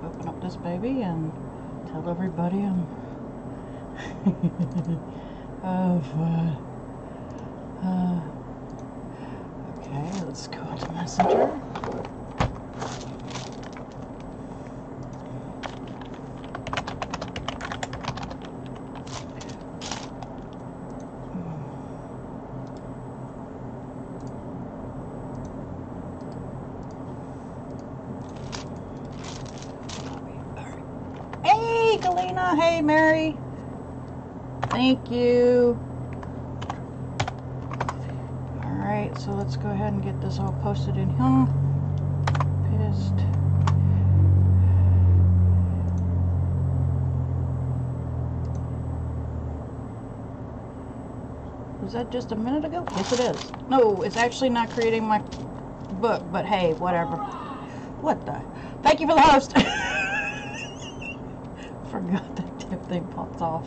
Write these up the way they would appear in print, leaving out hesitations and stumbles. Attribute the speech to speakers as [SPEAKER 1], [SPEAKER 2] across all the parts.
[SPEAKER 1] open up this baby and tell everybody I'm oh fun. Okay, let's go to Messenger. Hey, Galena. Hey, Mary. Thank you. Alright, so let's go ahead and get this all posted in here. Paste. Was that just a minute ago? Yes, it is. No, it's actually not creating my book, but hey, whatever. What the? Thank you for the host. Forgot that damn thing pops off.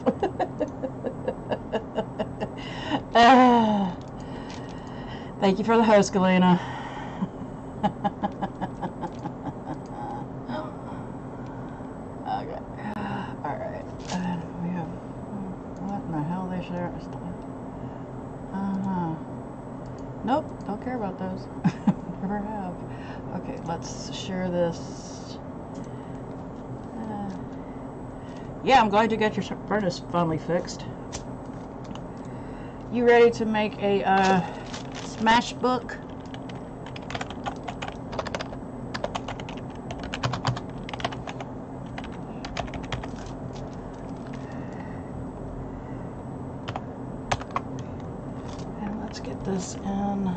[SPEAKER 1] Thank you for the host, Galena. Okay. Alright. We have... What in the hell they share? Nope, don't care about those. Never have. Okay, let's share this. Yeah, I'm glad you got your furnace finally fixed. You ready to make a Smashbook? And let's get this in.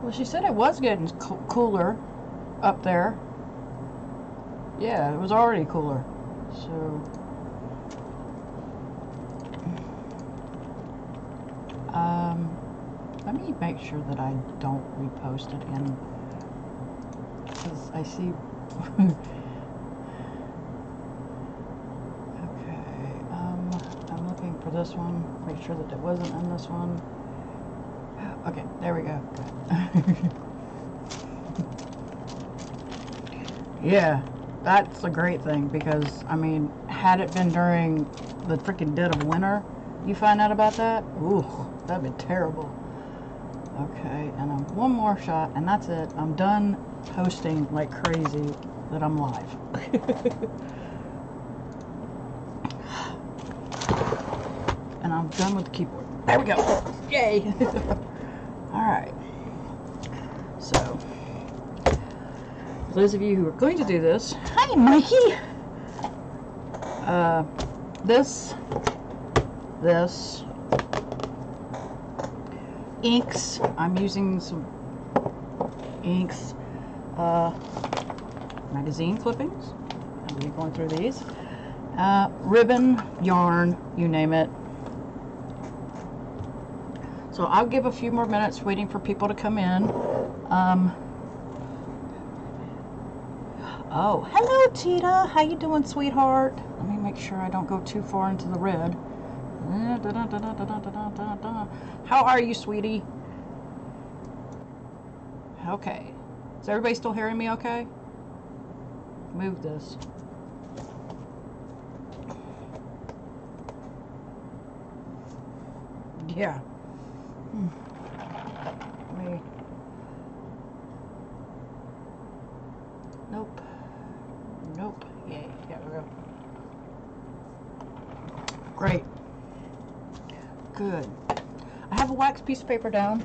[SPEAKER 1] Well, she said it was getting cooler up there. Yeah, it was already cooler. So, let me make sure that I don't repost it in, because I see. Okay, I'm looking for this one. Make sure that it wasn't in this one. Okay, there we go. Yeah, that's a great thing, because, I mean, had it been during the freaking dead of winter, you find out about that? Ooh, that'd be terrible. Okay, and one more shot, and that's it. I'm done posting like crazy that I'm live. And I'm done with the keyboard. There we go. Yay! Alright, so for those of you who are going to do this, hi Mikey! This inks, I'm using some inks, magazine clippings, I'm going to be going through these, ribbon, yarn, you name it. So I'll give a few more minutes waiting for people to come in. Oh, hello Tita. How you doing, sweetheart? Let me make sure I don't go too far into the red. How are you, sweetie? Okay. Is everybody still hearing me okay? Move this. Yeah. Me. Nope. Nope. Yay. Yeah, we go. Great. Good. I have a wax piece of paper down.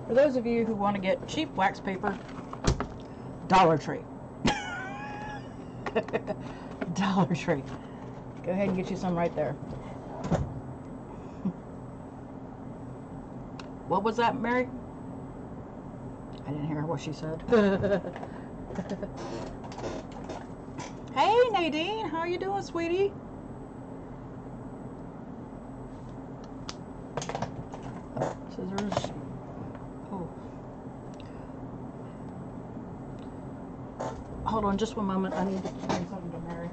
[SPEAKER 1] For those of you who want to get cheap wax paper, Dollar Tree. Dollar Tree. Go ahead and get you some right there. What was that, Mary? I didn't hear what she said. Hey, Nadine. How are you doing, sweetie? Scissors. Oh. hold on just one moment. I need to say something to Mary.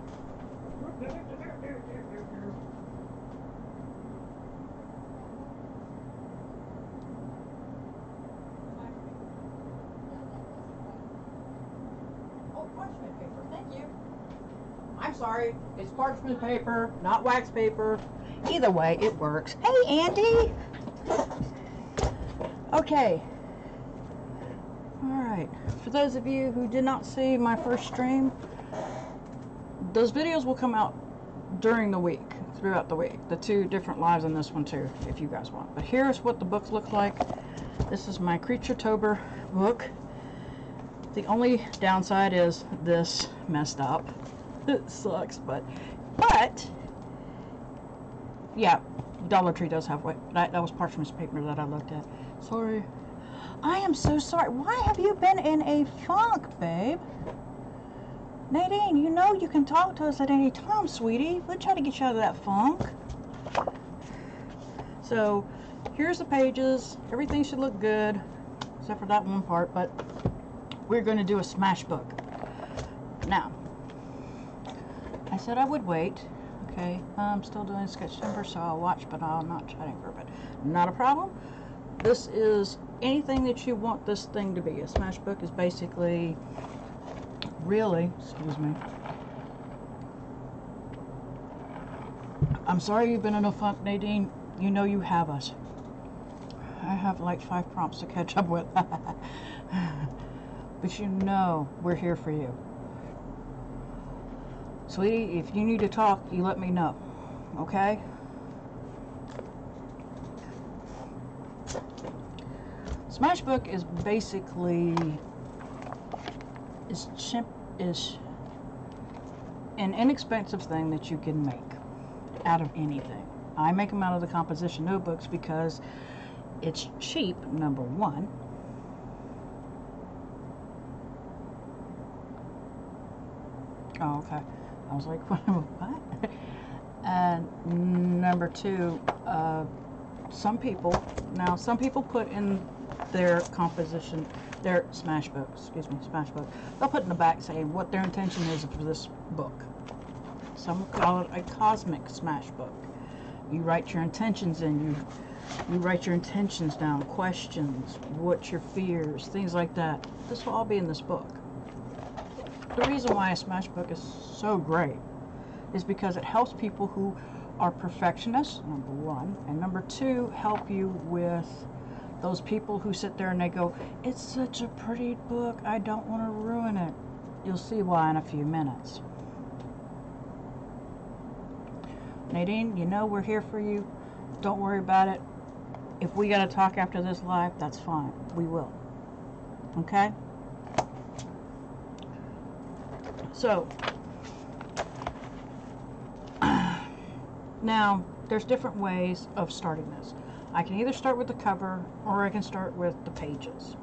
[SPEAKER 1] Oh, parchment paper. Thank you. I'm sorry. It's parchment paper, not wax paper. Either way, it works. Hey, Andy. Okay. Alright, for those of you who did not see my first stream, those videos will come out during the week, throughout the week. The 2 different lives and this one too, if you guys want. But here's what the books look like. This is my Creature-tober book. The only downside is this messed up. It sucks, but yeah, Dollar Tree does have white. That was parchment paper that I looked at. Sorry. I am so sorry. Why have you been in a funk, babe? Nadine, you know you can talk to us at any time, sweetie. We'll try to get you out of that funk. So, here's the pages. Everything should look good, except for that one part, but we're going to do a Smashbook. Now, I said I would wait. Okay, I'm still doing Sketchtember, so I'll watch, but I'm not chatting for a bit. Not a problem. This is anything that you want this thing to be. A Smashbook is basically, really, excuse me. I'm sorry you've been in a funk, Nadine. You know you have us. I have like 5 prompts to catch up with. But you know we're here for you. Sweetie, if you need to talk, you let me know. Okay? Smashbook is basically is an inexpensive thing that you can make out of anything. I make them out of the composition notebooks because it's cheap, number one. Oh, okay. I was like, what? And number 2, some people put in their composition, their Smashbook, Smashbook. They'll put in the back saying what their intention is for this book. Some call it a cosmic Smashbook. You write your intentions in, you write your intentions down, questions, what's your fears, things like that. This will all be in this book. The reason why a Smashbook is so great is because it helps people who are perfectionists, number 1, and number 2, help you with those people who sit there and they go, it's such a pretty book, I don't want to ruin it. You'll see why in a few minutes. Nadine, you know we're here for you. Don't worry about it. If we got to talk after this live, that's fine. We will. Okay? So, now, there's different ways of starting this. I can either start with the cover, or I can start with the pages.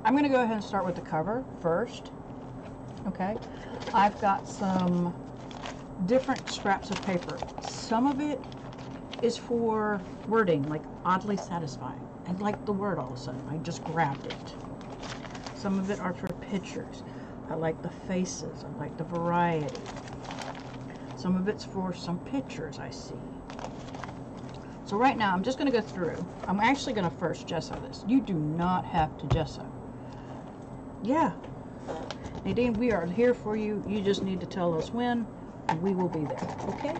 [SPEAKER 1] I'm going to go ahead and start with the cover first. Okay? I've got some different scraps of paper. Some of it is for wording, like oddly satisfying. I like the word all of a sudden. I just grabbed it. Some of it are for pictures. I like the faces. I like the variety. Some of it's for some pictures I see. So right now, I'm just going to go through. I'm actually going to first gesso this. You do not have to gesso. Yeah. Nadine, we are here for you. You just need to tell us when, and we will be there. Okay?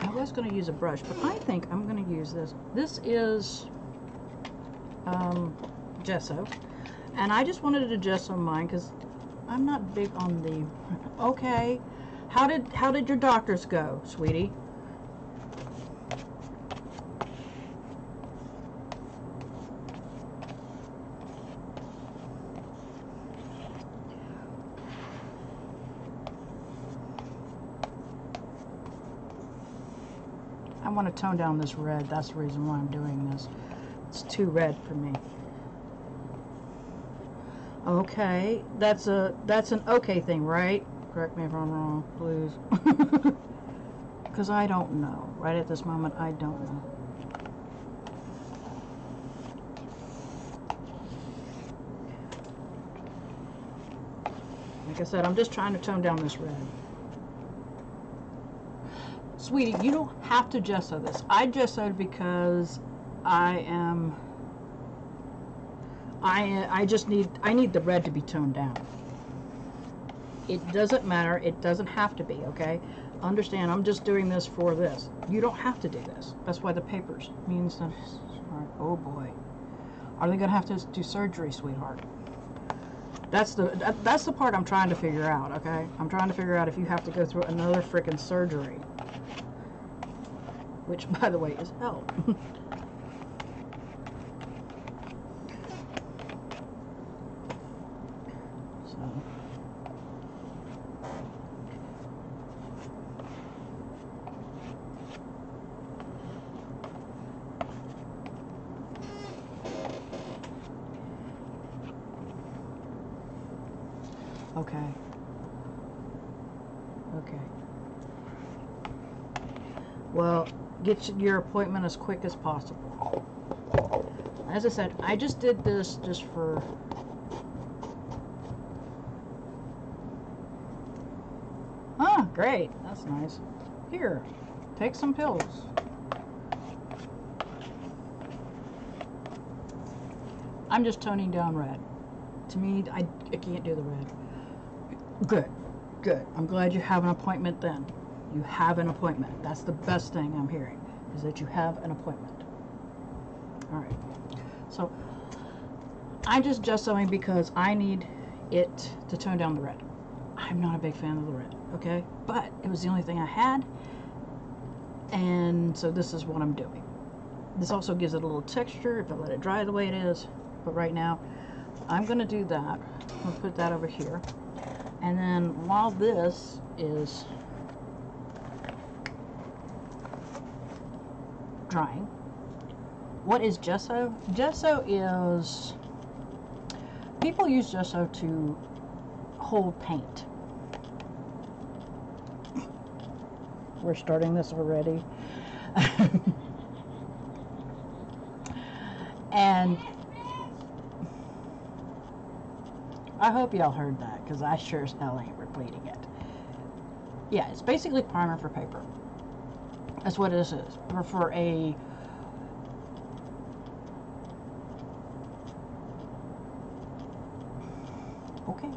[SPEAKER 1] I was going to use a brush, but I think I'm going to use this. This is gesso. And I just wanted to gesso mine because I'm not big on the... Okay. How did your doctors go, sweetie? I want to tone down this red. That's the reason why I'm doing this. It's too red for me. Okay, that's an okay thing, right? Correct me if I'm wrong, please. Because I don't know. Right at this moment, I don't know. Like I said, I'm just trying to tone down this red. Sweetie, you don't have to gesso this. I gessoed because I need the red to be toned down. It doesn't matter. It doesn't have to be, okay? Understand, I'm just doing this for this. You don't have to do this. That's why the papers means that. Oh boy. Are they going to have to do surgery, sweetheart? That's the part I'm trying to figure out, okay? I'm trying to figure out if you have to go through another freaking surgery. Which, by the way, is hell. Okay. Okay. Well, get your appointment as quick as possible. As I said, I just did this just for... Ah, great. That's nice. Here, take some pills. I'm just toning down red. To me, I can't do the red. Good, good. I'm glad you have an appointment then. You have an appointment. That's the best thing I'm hearing, is that you have an appointment. All right. So, I'm just gessoing because I need it to tone down the red. I'm not a big fan of the red, okay? But it was the only thing I had, and so this is what I'm doing. This also gives it a little texture if I let it dry the way it is. But right now, I'm going to do that. I'm going to put that over here. And then while this is drying, what is gesso? Gesso is, people use gesso to hold paint. We're starting this already. And I hope y'all heard that, because I sure as hell ain't repeating it. Yeah, it's basically primer for paper. That's what this is. For a... Okay.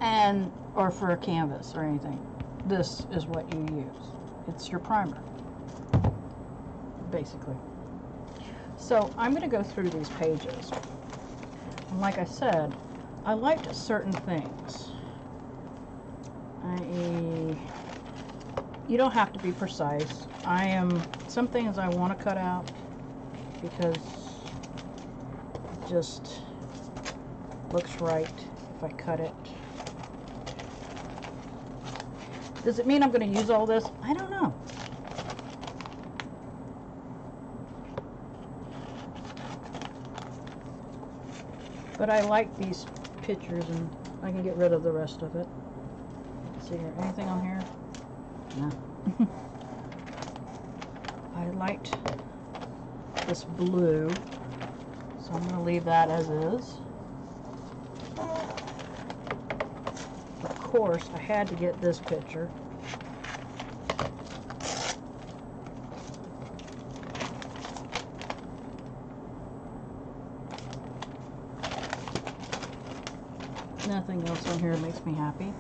[SPEAKER 1] And, or for a canvas or anything. This is what you use. It's your primer. Basically. So I'm going to go through these pages. And like I said, I liked certain things. You don't have to be precise. Some things I want to cut out because it just looks right if I cut it. Does it mean I'm going to use all this? I don't know. But I like these pictures, and I can get rid of the rest of it. Let's see here. Anything on here? No. I liked this blue, so I'm going to leave that as is. Of course, I had to get this picture. Nothing else on here makes me happy.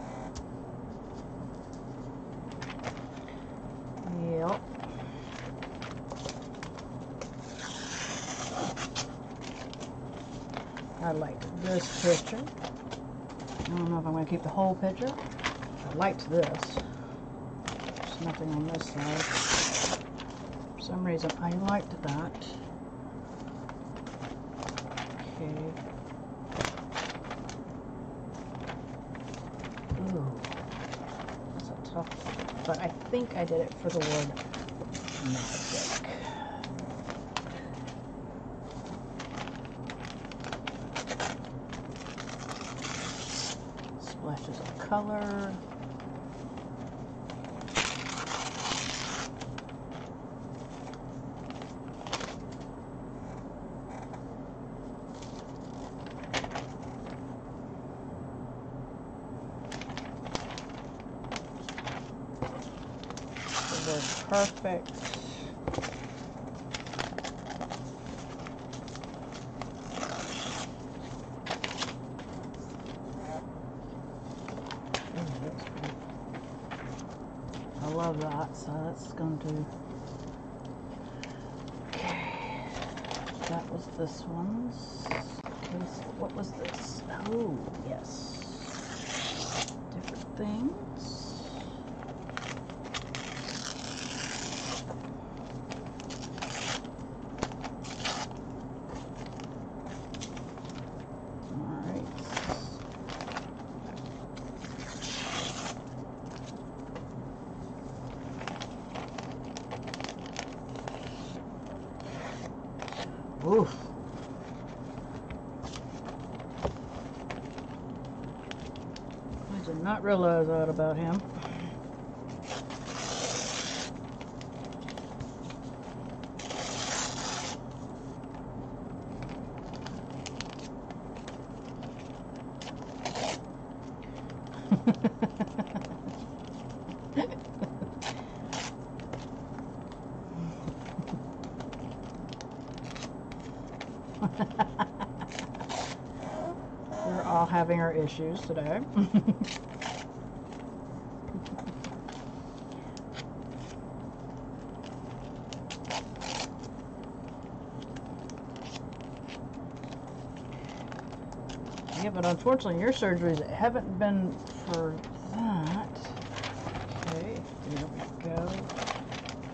[SPEAKER 1] Yep. I like this picture. I don't know if I'm going to keep the whole picture. I liked this. There's nothing on this side. For some reason, I liked that. Okay. Ooh, that's a tough one. But I think I did it for the word magic. Splashes of color. work perfect. I love that, so that's going to... Okay, that was this one's. Okay, so what was this? Oh, yes. Different things. Oof. I did not realize that about him. We're all having our issues today. Yeah, but unfortunately your surgeries haven't been for that. Okay, there we go.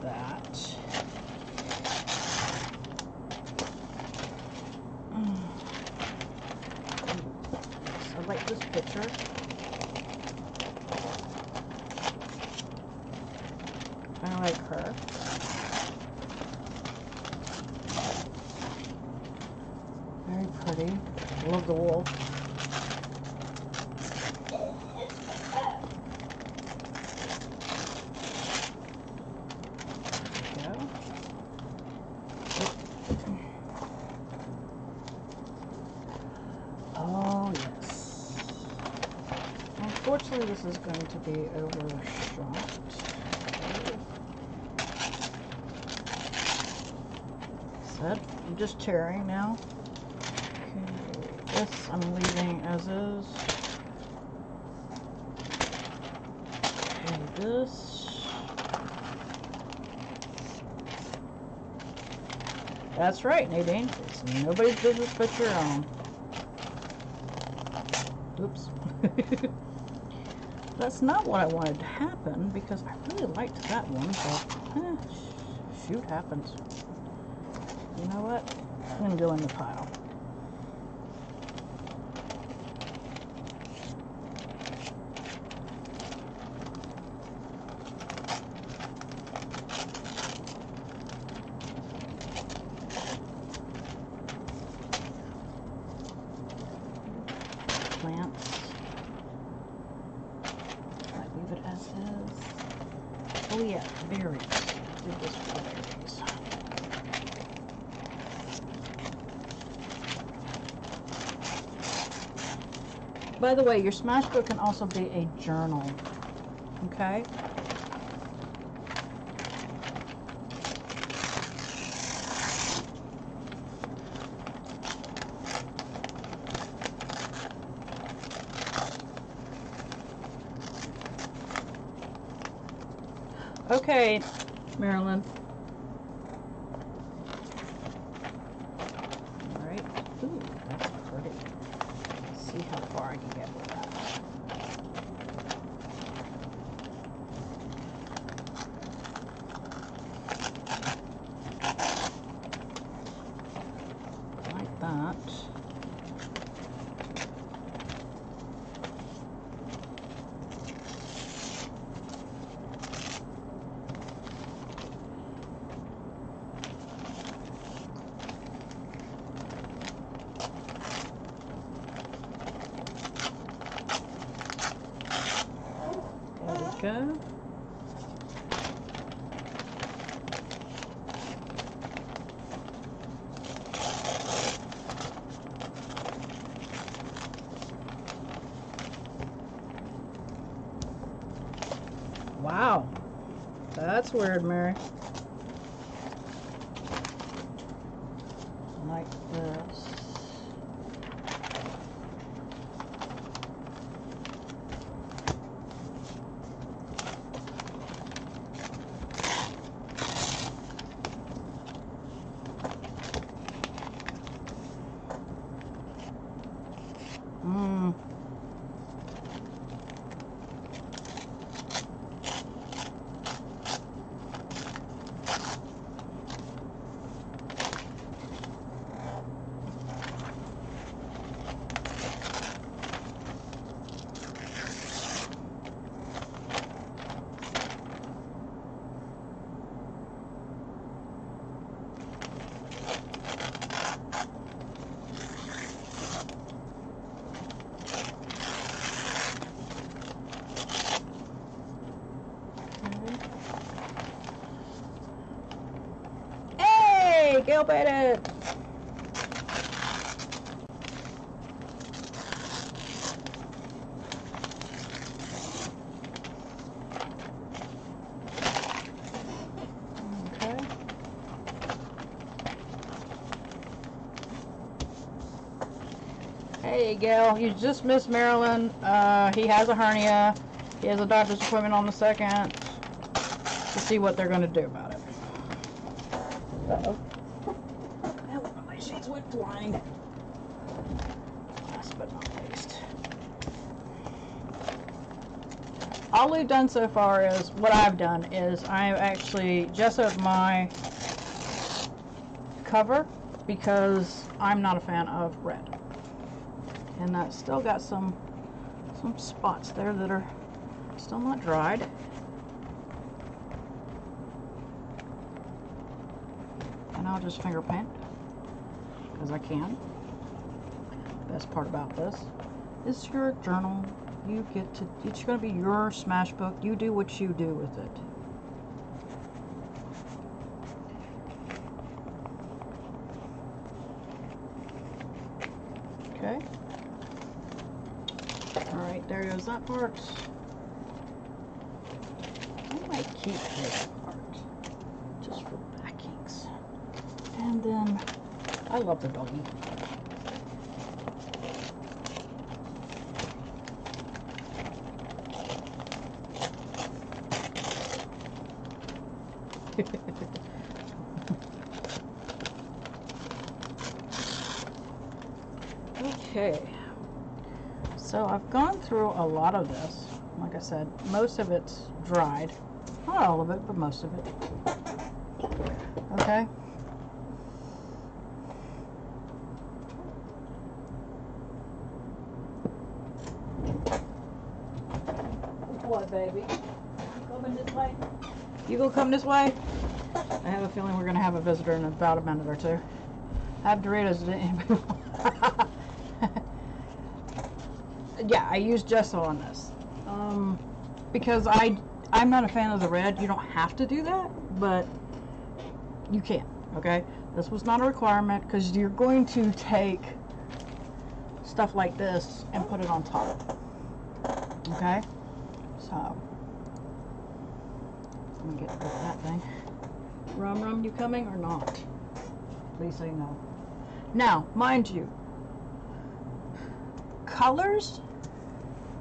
[SPEAKER 1] That. I like this picture. I like her. Very pretty. Love the wool. Oh, yes. Unfortunately, this is going to be overshot. Set. I'm just tearing now. Okay, this I'm leaving as is. And this. That's right, Nadine. It's nobody's business but your own. Oops. That's not what I wanted to happen because I really liked that one, but shoot happens. You know what? I'm going to go in the pile. Plants. I leave it as is. Oh yeah, berries. Do this for berries. By the way, your Smashbook can also be a journal. Okay? Okay, Marilyn. All right. Ooh, that's pretty. Let's see how far I can get with that. Like that. Go. Wow. That's weird, Mary. Like this. Gail paid it. Okay. Hey Gail, you just missed Marilyn. He has a hernia. He has a doctor's appointment on the 2nd to see what they're going to do about it. Uh-oh. My sheets went flying. Last but not least. All we've done so far is, what I've done is I've actually gessoed my cover because I'm not a fan of red. And that's still got some spots there that are still not dried. And I'll just finger paint because I can. Best part about this is your journal. You get to, it's going to be your Smashbook. You do what you do with it. Okay. Alright, there goes that part. I might keep this part just for backings. And then, I love the doggy. Okay, so I've gone through a lot of this. Like I said, most of it's dried. Not all of it, but most of it. Okay. What, baby? Coming this way? You gonna come this way? I have a feeling we're gonna have a visitor in about a minute or two. I have Doritos. Yeah, I use gesso on this because I'm not a fan of the red. You don't have to do that, but you can. Okay, this was not a requirement because you're going to take stuff like this and put it on top. Okay, so let me get rid of that thing. Rum, you coming or not? Please say no. Now, mind you, colors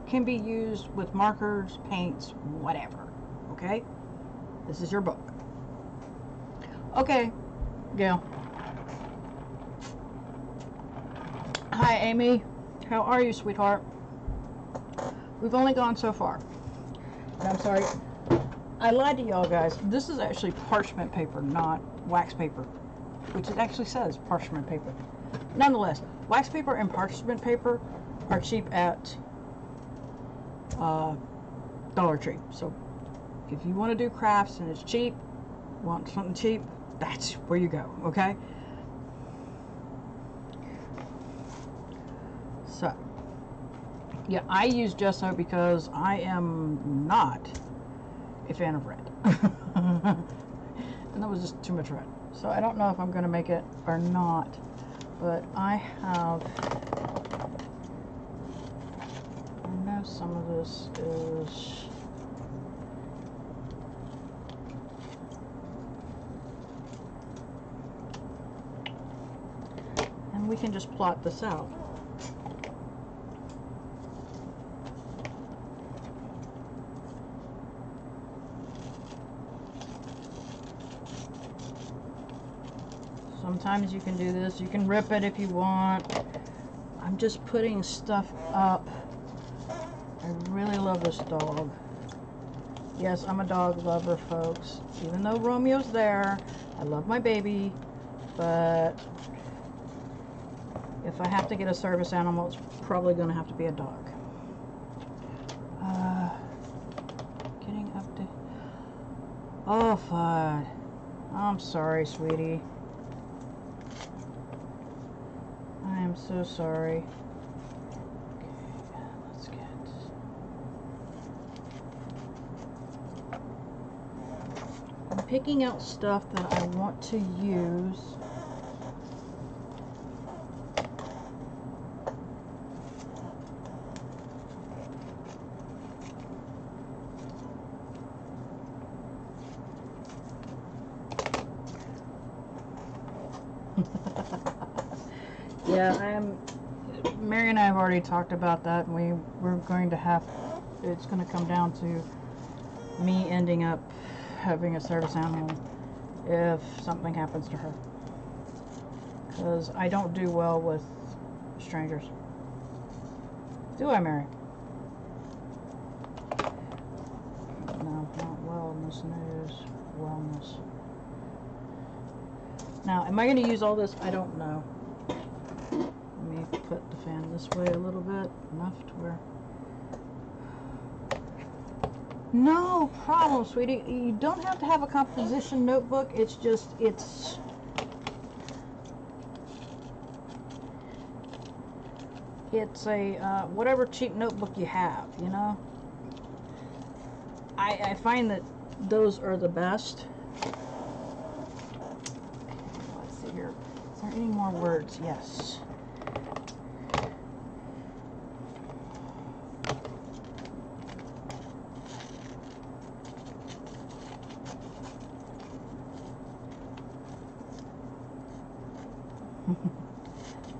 [SPEAKER 1] can be used with markers, paints, whatever. Okay? This is your book. Okay, Gail. Hi, Amy. How are you, sweetheart? We've only gone so far. And I'm sorry. I lied to y'all guys. This is actually parchment paper, not wax paper, which it actually says parchment paper. Nonetheless, wax paper and parchment paper are cheap at Dollar Tree. So if you want to do crafts and it's cheap, want something cheap, that's where you go. Okay? So yeah, I use gesso because I am not a fan of red. And that was just too much red. So I don't know if I'm going to make it or not, but I know some of this is we can just plot this out. Sometimes you can do this. You can rip it if you want. I'm just putting stuff up. I really love this dog. Yes, I'm a dog lover, folks. Even though Romeo's there, I love my baby, but if I have to get a service animal, it's probably going to have to be a dog. Getting up to... Oh, fud. I'm sorry, sweetie. I am so sorry. Okay, let's get... I'm picking out stuff that I want to use. Yeah, Mary and I have already talked about that, and we're going to have, it's going to come down to me ending up having a service animal if something happens to her. Because I don't do well with strangers. Do I, Mary? No, not wellness news. Wellness. Now, am I going to use all this? I don't know. Let me put the fan this way a little bit. Enough to where... No problem, sweetie. You don't have to have a composition notebook. It's just, it's a, whatever cheap notebook you have, you know? I find that those are the best. Let's see here. Is there any more words? Yes.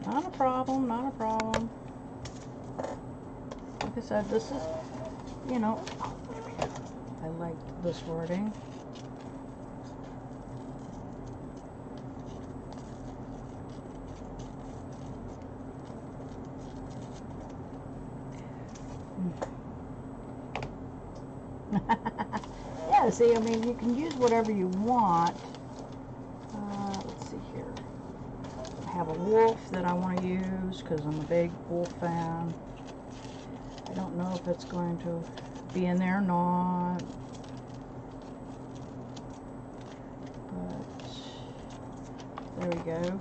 [SPEAKER 1] Not a problem, not a problem. Like I said, this is, you know, I liked this wording. Yeah, see, I mean, you can use whatever you want. Let's see here. I have a wolf that I want to use because I'm a big wolf fan. I don't know if it's going to be in there or not. But there we go.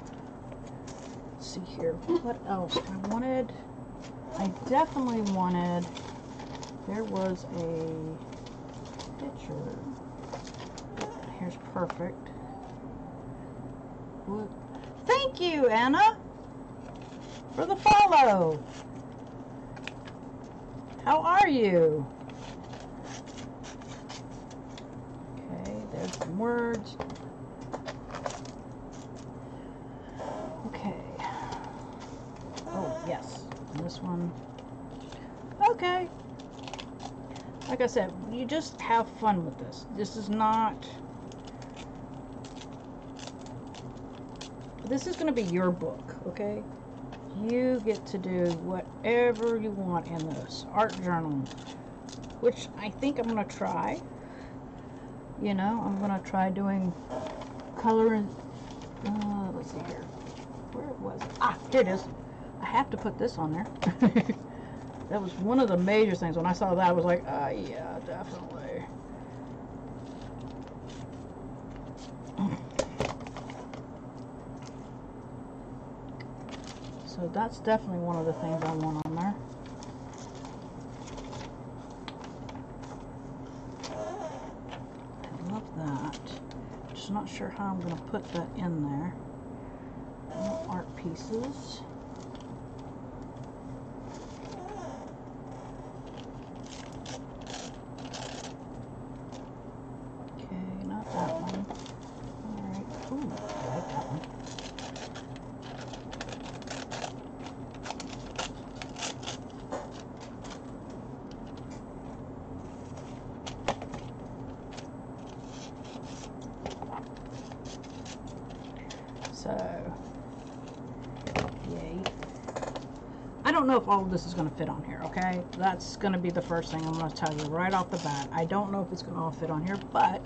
[SPEAKER 1] Let's see here. What else? I definitely wanted, there was a picture. Here's perfect. What? Thank you, Anna, for the follow. How are you? Okay, there's some words. Okay. Oh, yes. And this one. Okay. Like I said, you just have fun with this. This is not... This is going to be your book, okay? You get to do whatever you want in this art journal, which I think I'm going to try. You know, I'm going to try doing color. Let's see here. Where was it? Ah, here it is. I have to put this on there. That was one of the major things. When I saw that, I was like, yeah, definitely. So that's definitely one of the things I want on there. I love that. Just not sure how I'm going to put that in there. More art pieces. Okay, not that one. Alright. Ooh, I like that one. So, yay. I don't know if all of this is going to fit on here, okay? That's going to be the first thing I'm going to tell you right off the bat. I don't know if it's going to all fit on here, but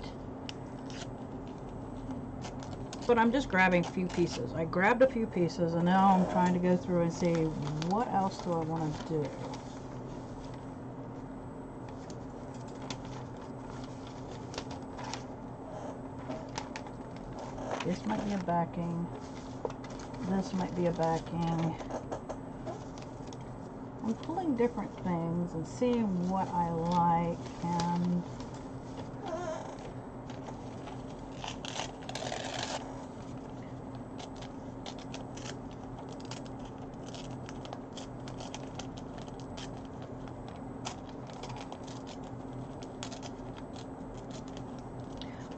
[SPEAKER 1] I'm just grabbing a few pieces. I grabbed a few pieces, and now I'm trying to go through and see what else do I want to do. This might be a backing. This might be a backing. I'm pulling different things and seeing what I like, and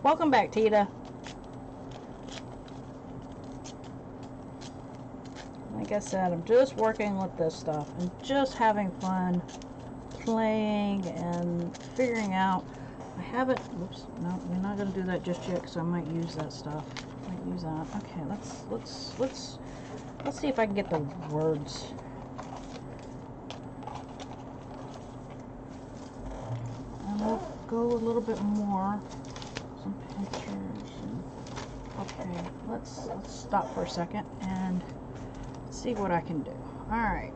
[SPEAKER 1] welcome back, Tita. Like I said, I'm just working with this stuff and just having fun playing and figuring out. I haven't, whoops, no, we're not going to do that just yet because I might use that stuff. I might use that. Okay, let's see if I can get the words. And we'll go a little bit more. Some pictures. And, okay, let's stop for a second and see what I can do. All right.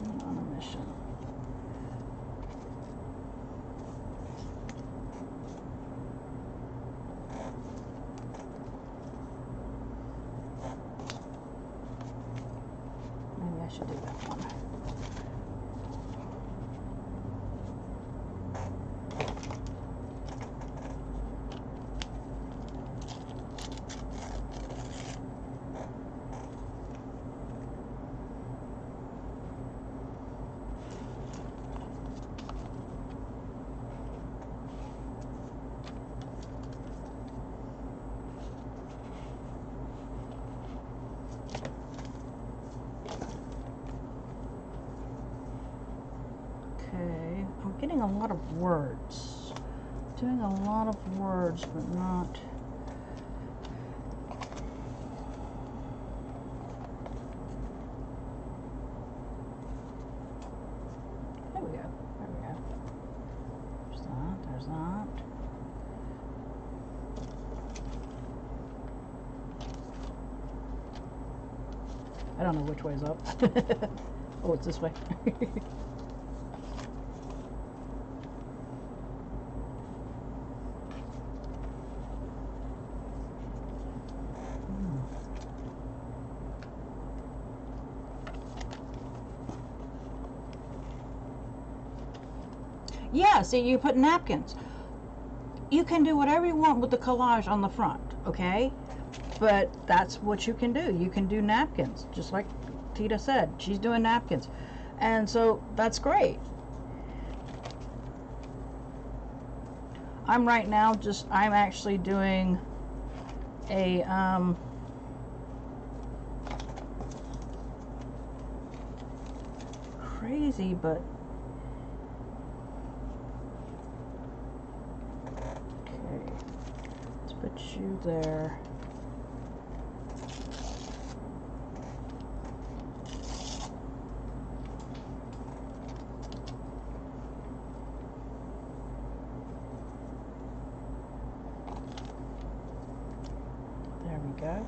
[SPEAKER 1] I'm on a mission. Maybe I should do that one. Okay, I'm getting a lot of words. Doing a lot of words, but not. There we go. There we go. There's that. There's that. I don't know which way is up. Oh, it's this way. Yeah, see, you put napkins. You can do whatever you want with the collage on the front, okay? But that's what you can do. You can do napkins, just like Tita said. She's doing napkins. And so that's great. I'm right now I'm actually doing a, crazy, but put you there. There we go.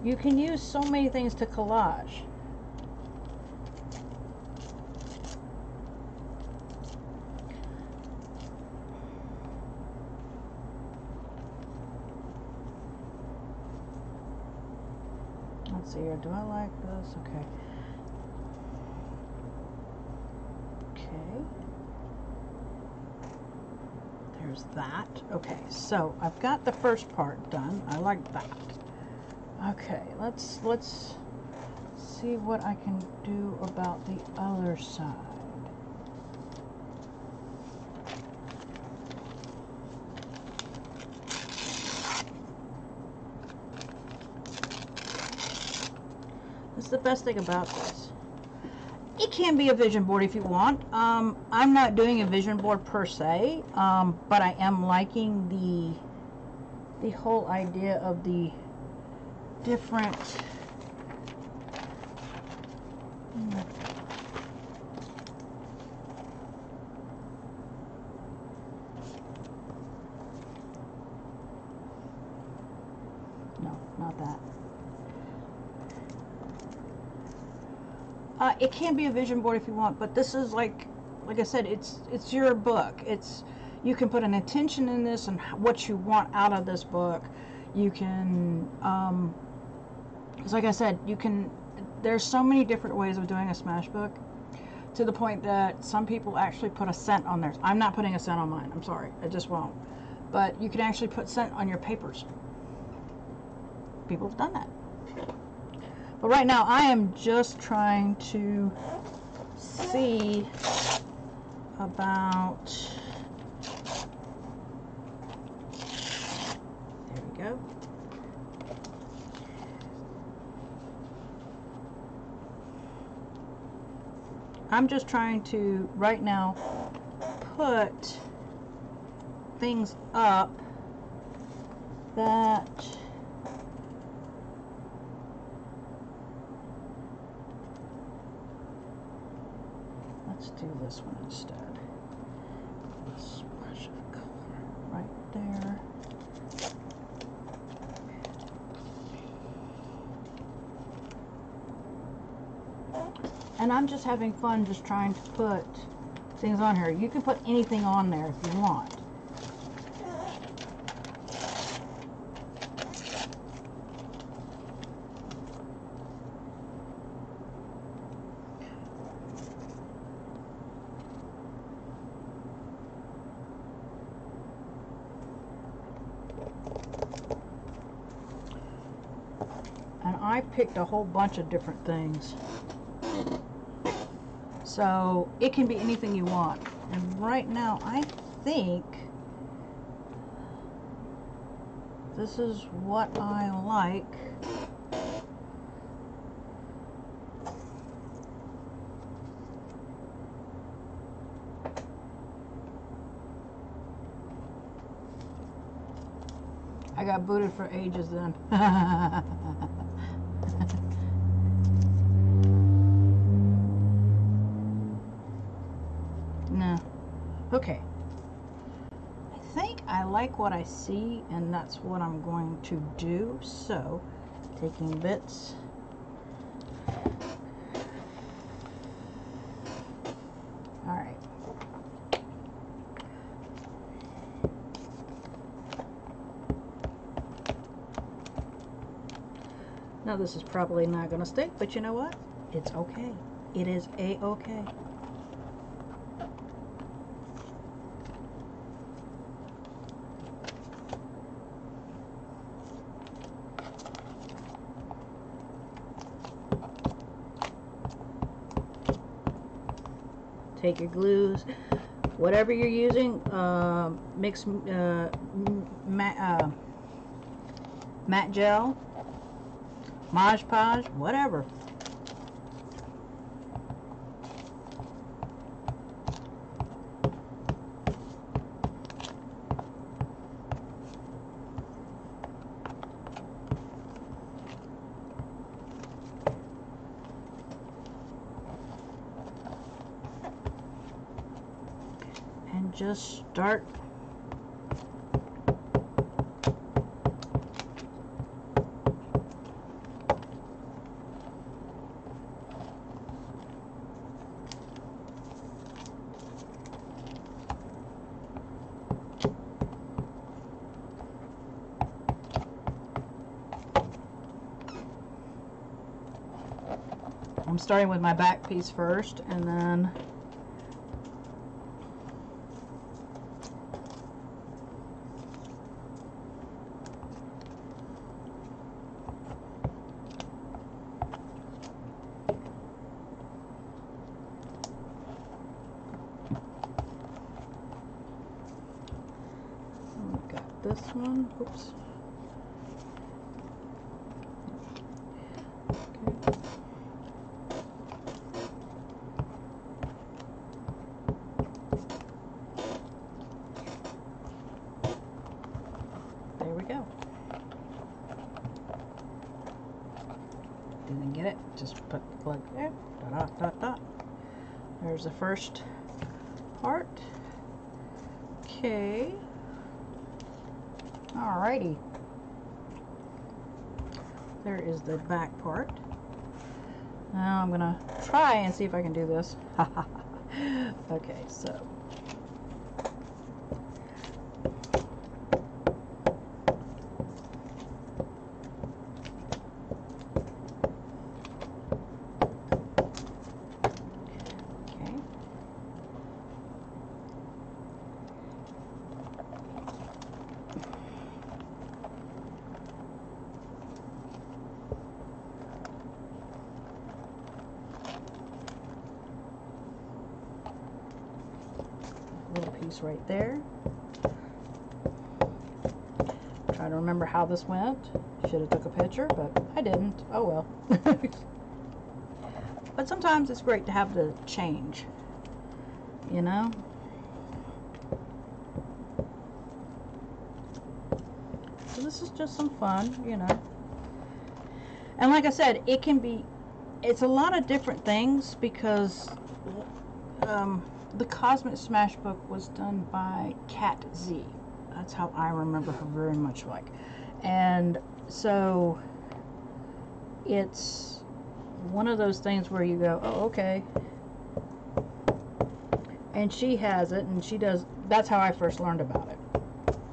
[SPEAKER 1] You can use so many things to collage. Let's see here. Do I like this? Okay. Okay. There's that. Okay, so I've got the first part done. I like that. Okay, let's see what I can do about the other side. the best thing about this. It can be a vision board if you want. I'm not doing a vision board per se, but I am liking the whole idea of the different no, not that. It can be a vision board if you want, but this is like I said, it's your book. You can put an intention in this and what you want out of this book. You can, because like I said, there's so many different ways of doing a Smashbook, to the point that some people actually put a scent on theirs. I'm not putting a scent on mine. I'm sorry, I just won't. But you can actually put scent on your papers. People have done that. But right now, I am just trying to see about. There we go. I'm just trying to, right now, put things up that let's do this one instead. A splash of color right there. And I'm just having fun just trying to put things on here. You can put anything on there if you want. And I picked a whole bunch of different things. So it can be anything you want. And right now I think this is what I like. I got booted for ages then. No. Okay. I think I like what I see, and that's what I'm going to do. So, taking bits. Alright. Now this is probably not going to stick, but you know what? It's okay. It is a-okay. Take your glues, whatever you're using, mix matte gel, Mod Podge, whatever. And just start I'm starting with my back piece first, and then this one, oops. Okay. Get it? Just put the plug there. Dot, dot, dot. There's the first part. Okay. Alrighty. There is the back part. Now I'm gonna try and see if I can do this. Okay, so. Little piece right there. Trying to remember how this went. Should have took a picture, but I didn't. Oh well. But sometimes it's great to have the change, you know. So this is just some fun, you know. And like I said, it's a lot of different things because the Cosmic Smashbook was done by Cat Z. That's how I remember her very much like. And so it's one of those things where you go, oh, okay. And she has it, and she does. That's how I first learned about it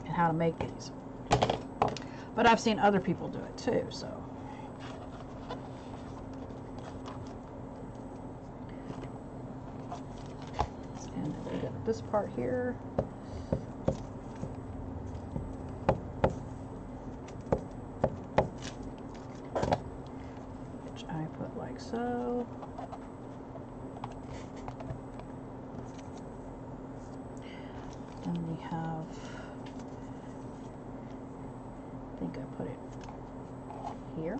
[SPEAKER 1] and how to make these. But I've seen other people do it too, so. This part here, which I put like so. Then we have, I think I put it here.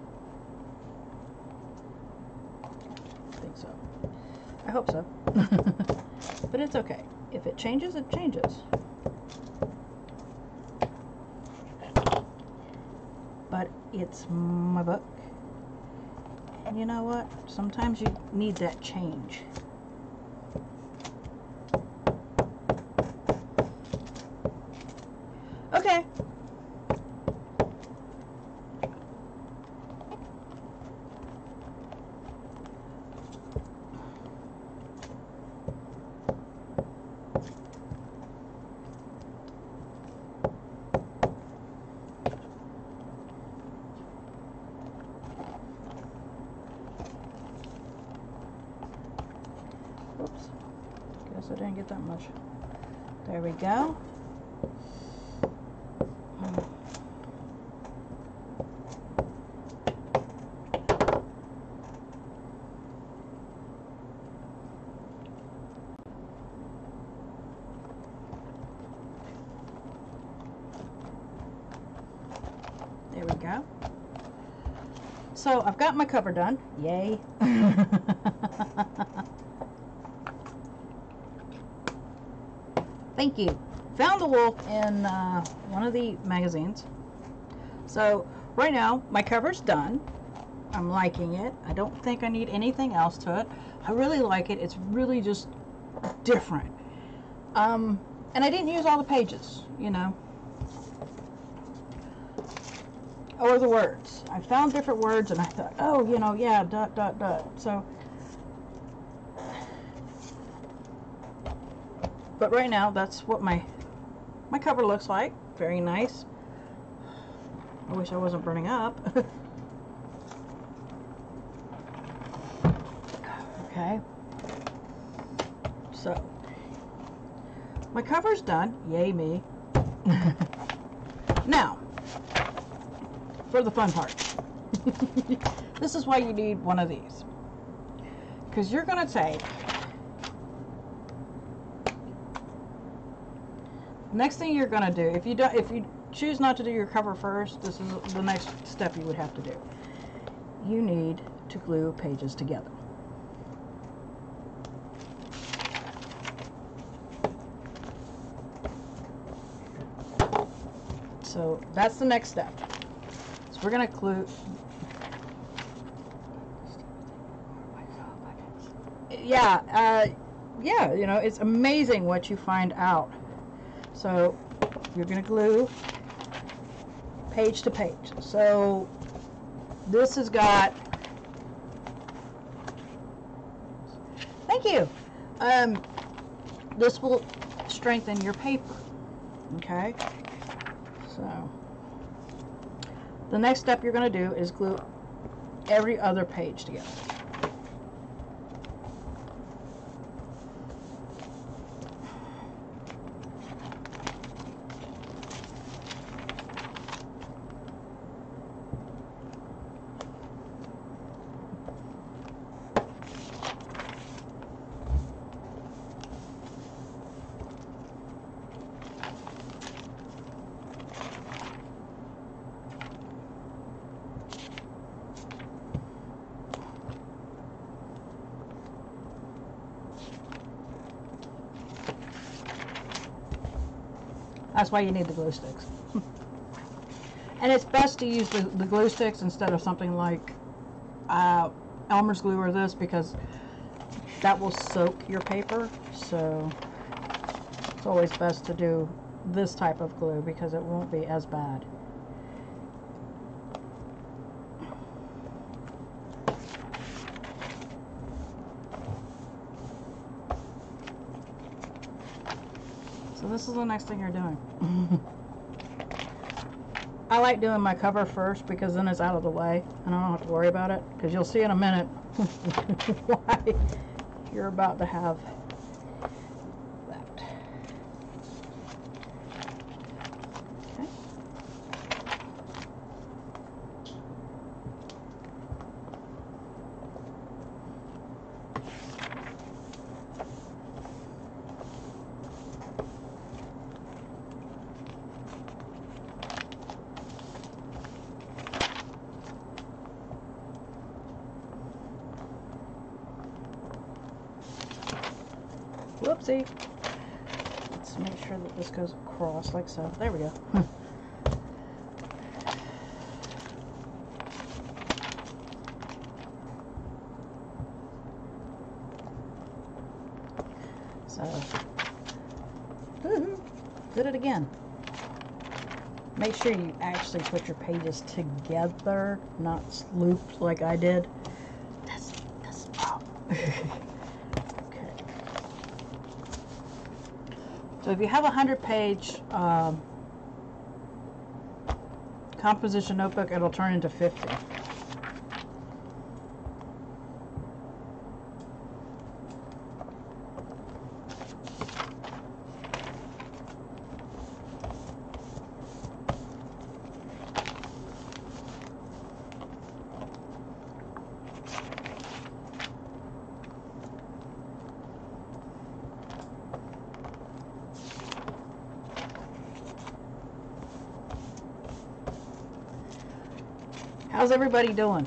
[SPEAKER 1] I think so. I hope so. But it's okay. If it changes, it changes. But it's my book. And you know what? Sometimes you need that change. Okay. Oops, guess I didn't get that much. There we go. There we go. So I've got my cover done. Yay. Thank you. Found the wolf in one of the magazines. So right now my cover's done. I'm liking it. I don't think I need anything else to it. I really like it. It's really just different. And I didn't use all the pages, you know, or the words. I found different words and I thought, oh, you know, yeah, dot, dot, dot. So, but right now that's what my cover looks like. Very nice. I wish I wasn't burning up. Okay. So, my cover's done. Yay me. Now, for the fun part. This is why you need one of these. Because you're going to take, next thing you're going to do, if you choose not to do your cover first, this is the next step you would have to do. You need to glue pages together. So that's the next step. So we're going to glue. yeah, you know, it's amazing what you find out. So you're going to glue page to page. So this has got, thank you, this will strengthen your paper. Okay, so the next step you're going to do is glue every other page together. That's why you need the glue sticks. And it's best to use the glue sticks instead of something like Elmer's glue or this, because that will soak your paper. So it's always best to do this type of glue because it won't be as bad. So this is the next thing you're doing. I like doing my cover first because then it's out of the way and I don't have to worry about it, because you'll see in a minute why you're about to have that. Okay. Whoopsie. Let's make sure that this goes across like so. There we go. So, did it again. Make sure you actually put your pages together, not looped like I did. That's the problem. So if you have a 100-page composition notebook, it'll turn into 50. How's everybody doing?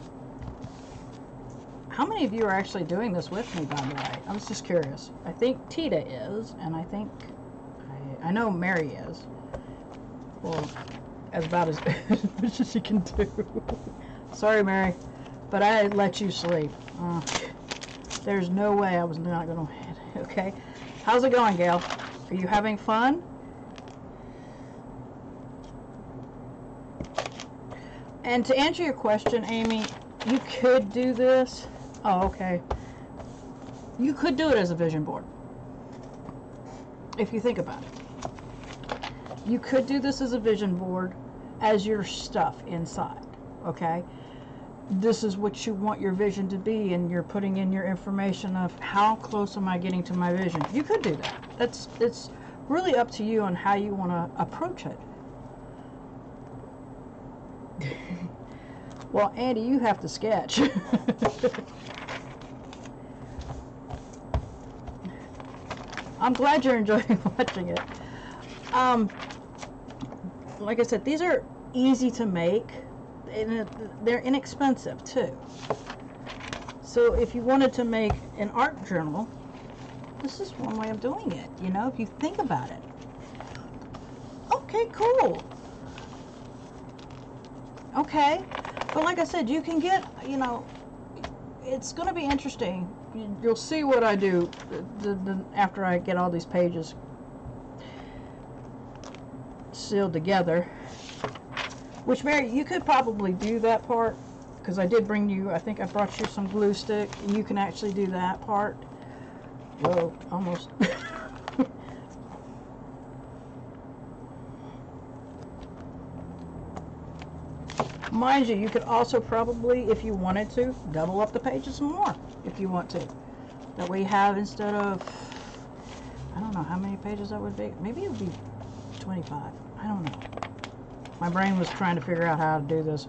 [SPEAKER 1] How many of you are actually doing this with me, by the way? I was just curious. I think Tita is, and I think, I know Mary is. Well, about as much as she can do. Sorry, Mary, but I let you sleep. There's no way I was not going to, okay? How's it going, Gail? Are you having fun? And to answer your question, Amy, you could do this. Oh, okay. You could do it as a vision board. If you think about it. You could do this as a vision board as your stuff inside. Okay? This is what you want your vision to be, and you're putting in your information of how close am I getting to my vision. You could do that. It's really up to you on how you want to approach it. Well, Andy, you have to sketch. I'm glad you're enjoying watching it. Like I said, these are easy to make, and they're inexpensive too. So if you wanted to make an art journal, this is one way of doing it, you know, if you think about it. Okay, cool. Okay. But like I said, you can get, you know, it's going to be interesting you'll see what I do after I get all these pages sealed together. Which, Mary, you could probably do that part, because I did bring you, I think I brought you some glue stick, and you can actually do that part. Whoa, almost. Mind you, you could also probably, if you wanted to, double up the pages some more, if you want to. That way you have, instead of, I don't know how many pages that would be. Maybe it would be 25. I don't know. My brain was trying to figure out how to do this.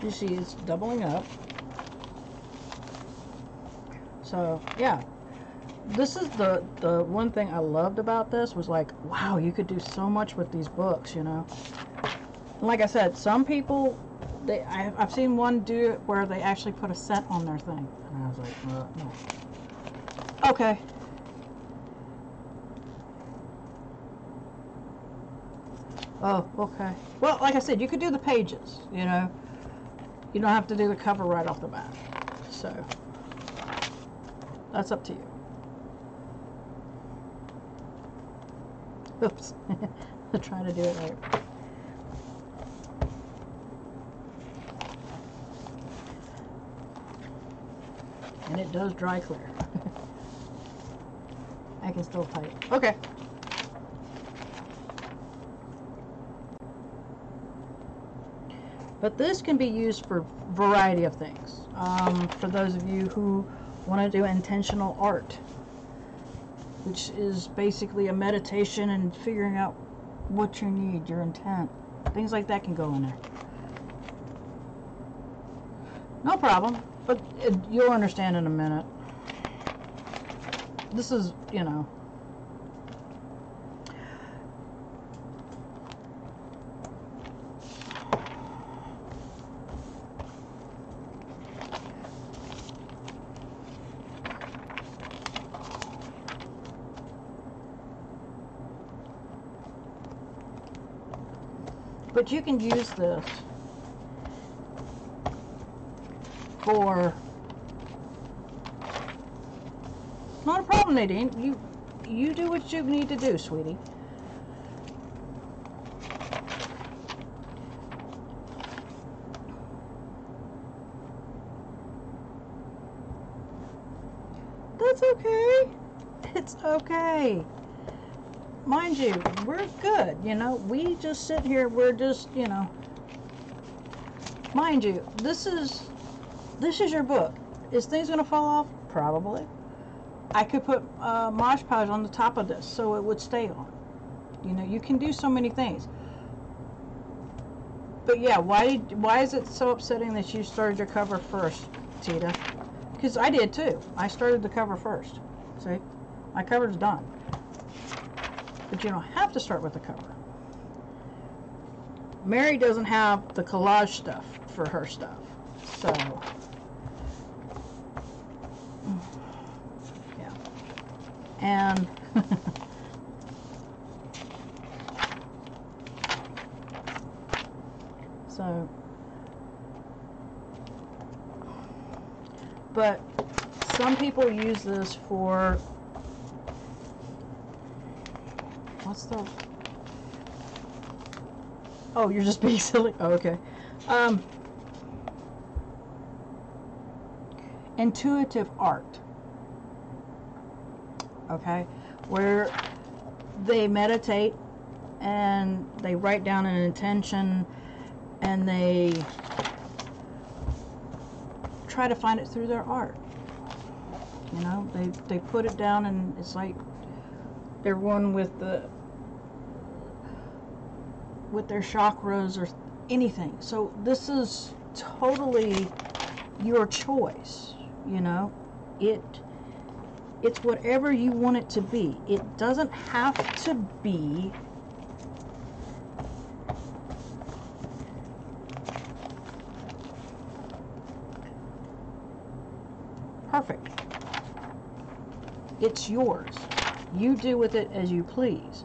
[SPEAKER 1] You see, it's doubling up. So, yeah. This is the one thing I loved about this was like, wow, you could do so much with these books, you know. And like I said, some people, I've seen one do it where they actually put a scent on their thing. And I was like, no. Okay. Oh, okay. Well, like I said, you could do the pages, you know. You don't have to do the cover right off the bat. So, that's up to you. Oops. I'm trying to do it right. And it does dry clear. I can still type. Okay. But this can be used for a variety of things. For those of you who want to do intentional art, which is basically a meditation and figuring out what you need, your intent. Things like that can go in there. No problem, but you'll understand in a minute. This is, you know, but you can use this for, not a problem, Nadine. You do what you need to do, sweetie. That's okay. It's okay. Mind you, we're good, you know. We just sit here, we're just, you know. Mind you, this is your book. Is things gonna fall off? Probably. I could put Mod Podge on the top of this so it would stay on. You know, you can do so many things. But yeah, why is it so upsetting that you started your cover first, Tita? Because I did too. I started the cover first. See? My cover's done. But you don't have to start with the cover. Mary doesn't have the collage stuff for her stuff. So, yeah. And so, but some people use this for, what's the, oh, you're just being silly. Oh, okay. Intuitive art. Okay, where they meditate and they write down an intention and they try to find it through their art. You know, they put it down and it's like they're one with their chakras or anything. So this is totally your choice, you know. It's whatever you want it to be. It doesn't have to be perfect. It's yours. You do with it as you please.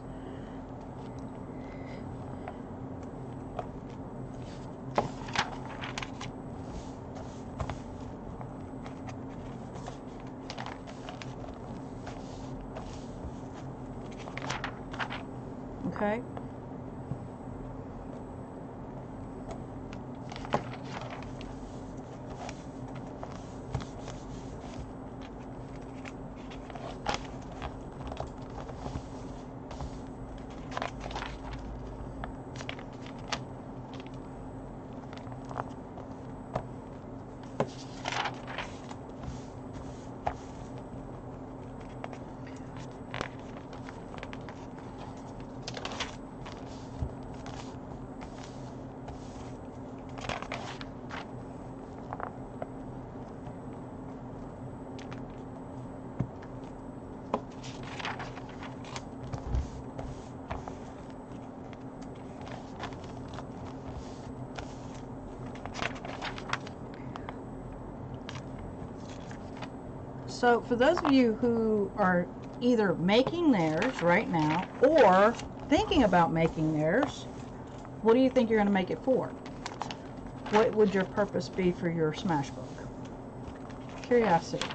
[SPEAKER 1] Okay. So for those of you who are either making theirs right now or thinking about making theirs, what do you think you're going to make it for? What would your purpose be for your Smashbook? Curiosity.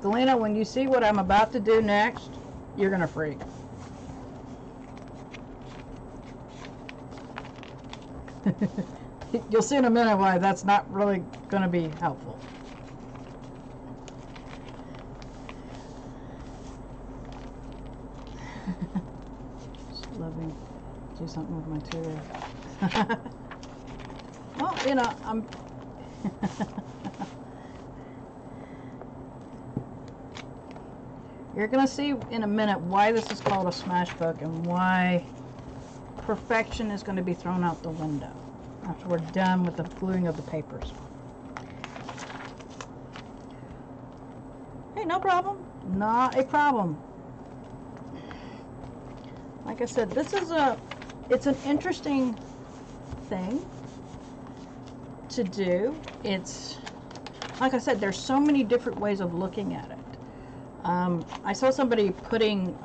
[SPEAKER 1] Delina, when you see what I'm about to do next, you're gonna freak. You'll see in a minute why that's not really gonna be helpful. Just loving do something with my tooth. Well, you know, I'm You're going to see in a minute why this is called a Smashbook and why perfection is going to be thrown out the window after we're done with the gluing of the papers. Hey, no problem. Not a problem. Like I said, it's an interesting thing to do. It's, like I said, there's so many different ways of looking at it. I saw somebody putting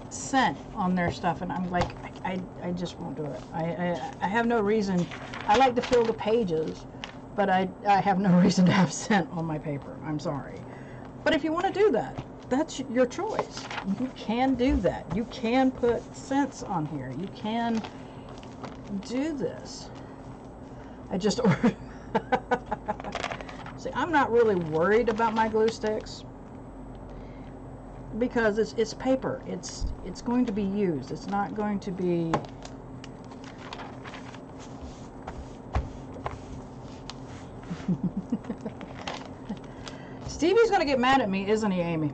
[SPEAKER 1] scent on their stuff, and I'm like, I just won't do it. I have no reason. I like to fill the pages, but I have no reason to have scent on my paper. I'm sorry. But if you want to do that, that's your choice. You can do that. You can put scents on here. You can do this. I just ordered. See, I'm not really worried about my glue sticks, because it's paper. It's going to be used. It's not going to be Stevie's gonna get mad at me, isn't he, Amy?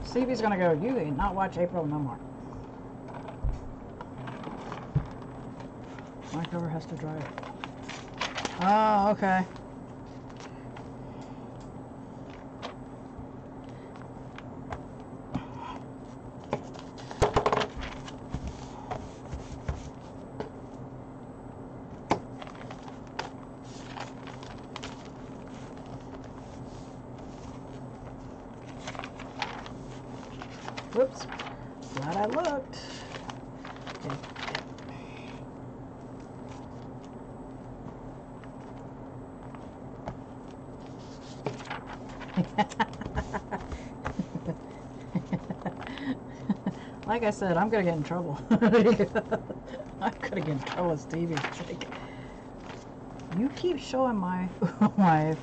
[SPEAKER 1] Stevie's gonna go, you ain't not watch April no more. My cover has to dry. Oh, okay. Whoops. Glad I looked. Like I said, I'm gonna get in trouble. I'm gonna get in trouble with Stevie. Like, you keep showing my wife.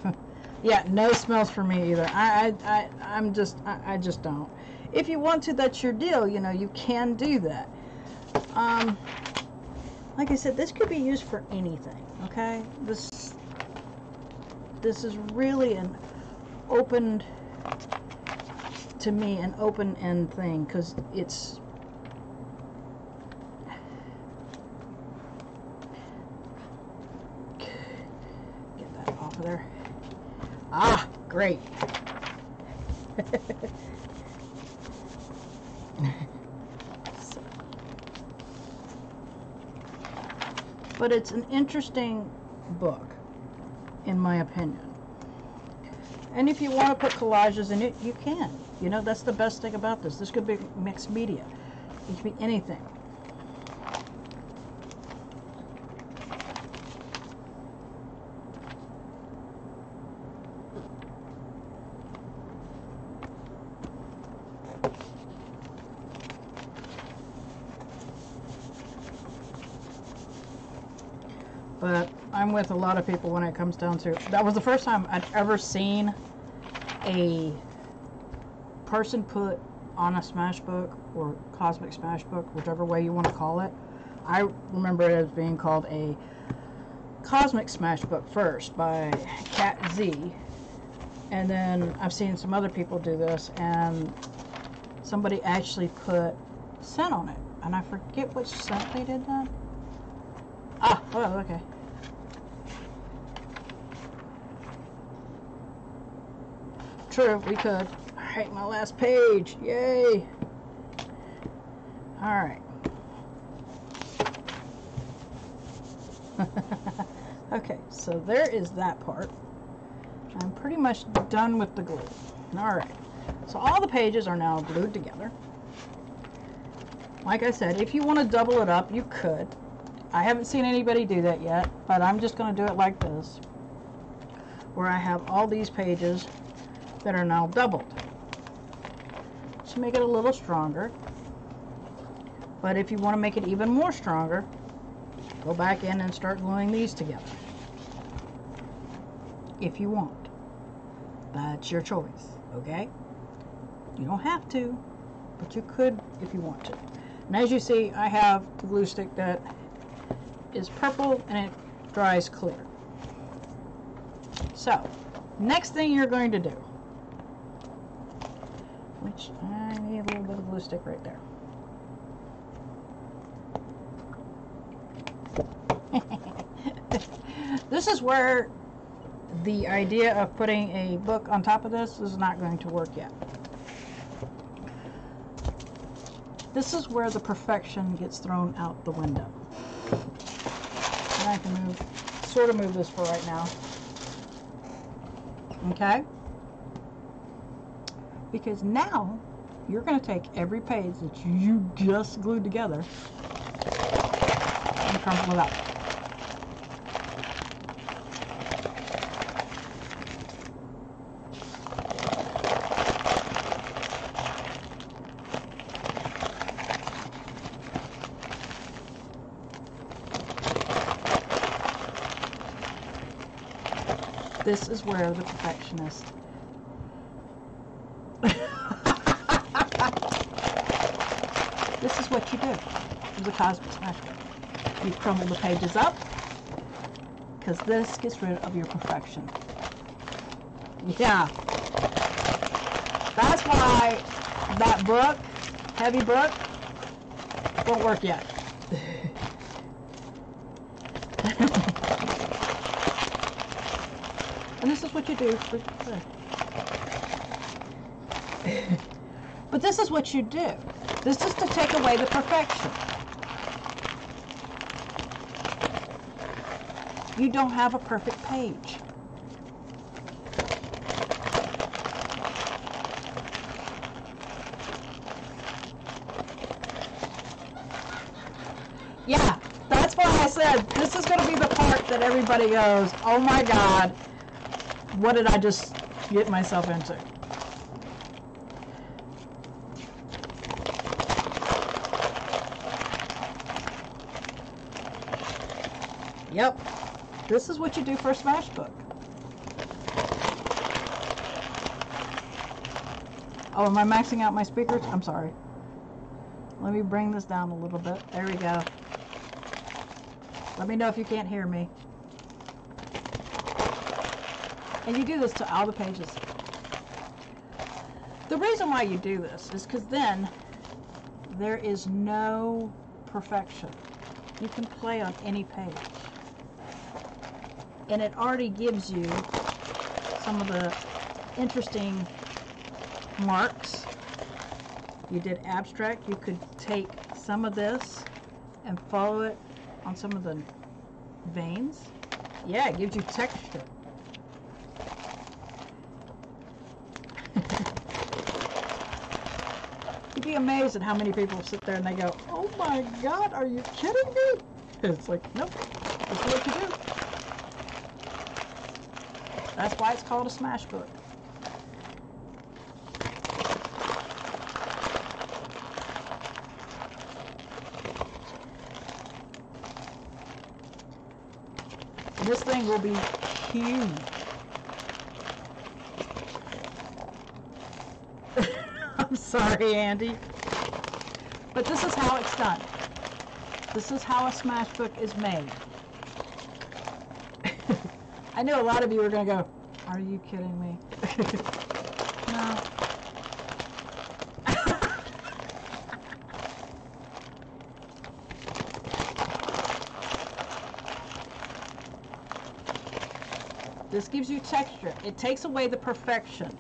[SPEAKER 1] Yeah, no smells for me either. I just don't. if you want to, that's your deal. You know, you can do that. Like I said, this could be used for anything. Okay, this is really an open, to me, an open-end thing, because it's get that off of there. Ah, great. But it's an interesting book, in my opinion. And if you want to put collages in it, you can. You know, that's the best thing about this. This could be mixed media. It could be anything. But I'm with a lot of people when it comes down to, that was the first time I'd ever seen a person put on a Smashbook or Cosmic Smashbook, whichever way you want to call it. I remember it as being called a Cosmic Smashbook first by Cat Z, and then I've seen some other people do this, and somebody actually put scent on it, and I forget which scent they did that. Ah, oh, okay. True, we could. Alright, my last page. Yay! Alright. Okay, so there is that part. I'm pretty much done with the glue. Alright. So all the pages are now glued together. Like I said, if you want to double it up, you could. I haven't seen anybody do that yet, but I'm just going to do it like this, where I have all these pages that are now doubled to make it a little stronger. But if you want to make it even more stronger, go back in and start gluing these together. If you want. That's your choice, okay? You don't have to, but you could if you want to. And as you see, I have the glue stick that is purple and it dries clear. So, next thing you're going to do, which I need a little bit of glue stick right there. This is where the idea of putting a book on top of this is not going to work yet. This is where the perfection gets thrown out the window. And I can sort of move this for right now. Okay? Because now you're going to take every page that you just glued together and crumple it up. This is where the perfectionist this is what you do with the Cosmic Smashbook. You crumble the pages up, because this gets rid of your perfection. Yeah. That's why that book, heavy book, won't work yet. And this is what you do. But this is what you do. This is to take away the perfection. You don't have a perfect page. Yeah, that's why I said this is going to be the part that everybody goes, oh my God, what did I just get myself into? Yep, this is what you do for a Smashbook. Oh, am I maxing out my speakers? I'm sorry. Let me bring this down a little bit. There we go. Let me know if you can't hear me. And you do this to all the pages. The reason why you do this is because then there is no perfection. You can play on any page. And it already gives you some of the interesting marks. You did abstract. You could take some of this and follow it on some of the veins. Yeah, it gives you texture. You'd be amazed at how many people sit there and they go, "Oh my God, are you kidding me?" It's like, nope, this is what you do. That's why it's called a Smashbook. This thing will be huge. I'm sorry, Andy. But this is how it's done. This is how a Smashbook is made. I know a lot of you are going to go, "Are you kidding me?" No. This gives you texture. It takes away the perfection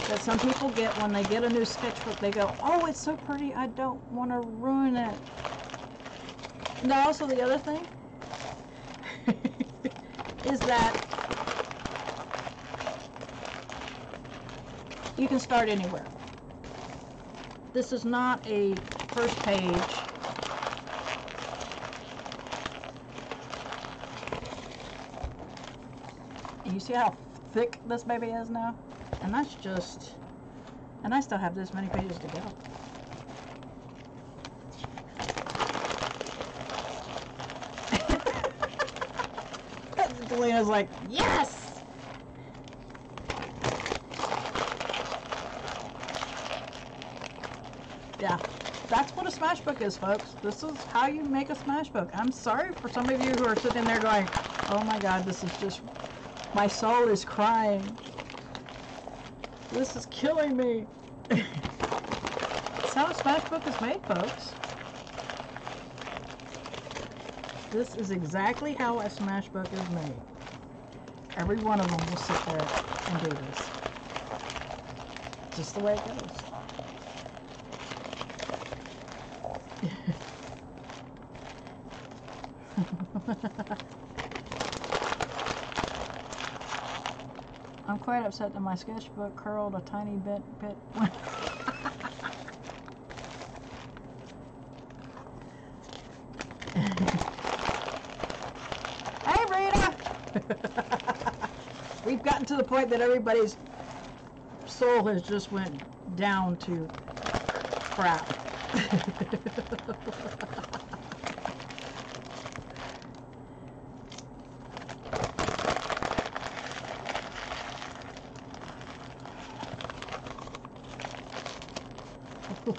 [SPEAKER 1] that some people get when they get a new sketchbook. They go, "Oh, it's so pretty, I don't want to ruin it." And also the other thing is that you can start anywhere. This is not a first page. And you see how thick this baby is now? And that's just, and I still have this many pages to go. Delina's like, yes! Yeah, that's what a Smashbook is, folks. This is how you make a Smashbook. I'm sorry for some of you who are sitting there going, "Oh my God, this is just, my soul is crying. This is killing me." That's how a Smashbook is made, folks. This is exactly how a Smashbook is made. Every one of them will sit there and do this. Just the way it goes. I'm quite upset that my sketchbook curled a tiny bit. Hey, Rita! We've gotten to the point that everybody's soul has just went down to crap.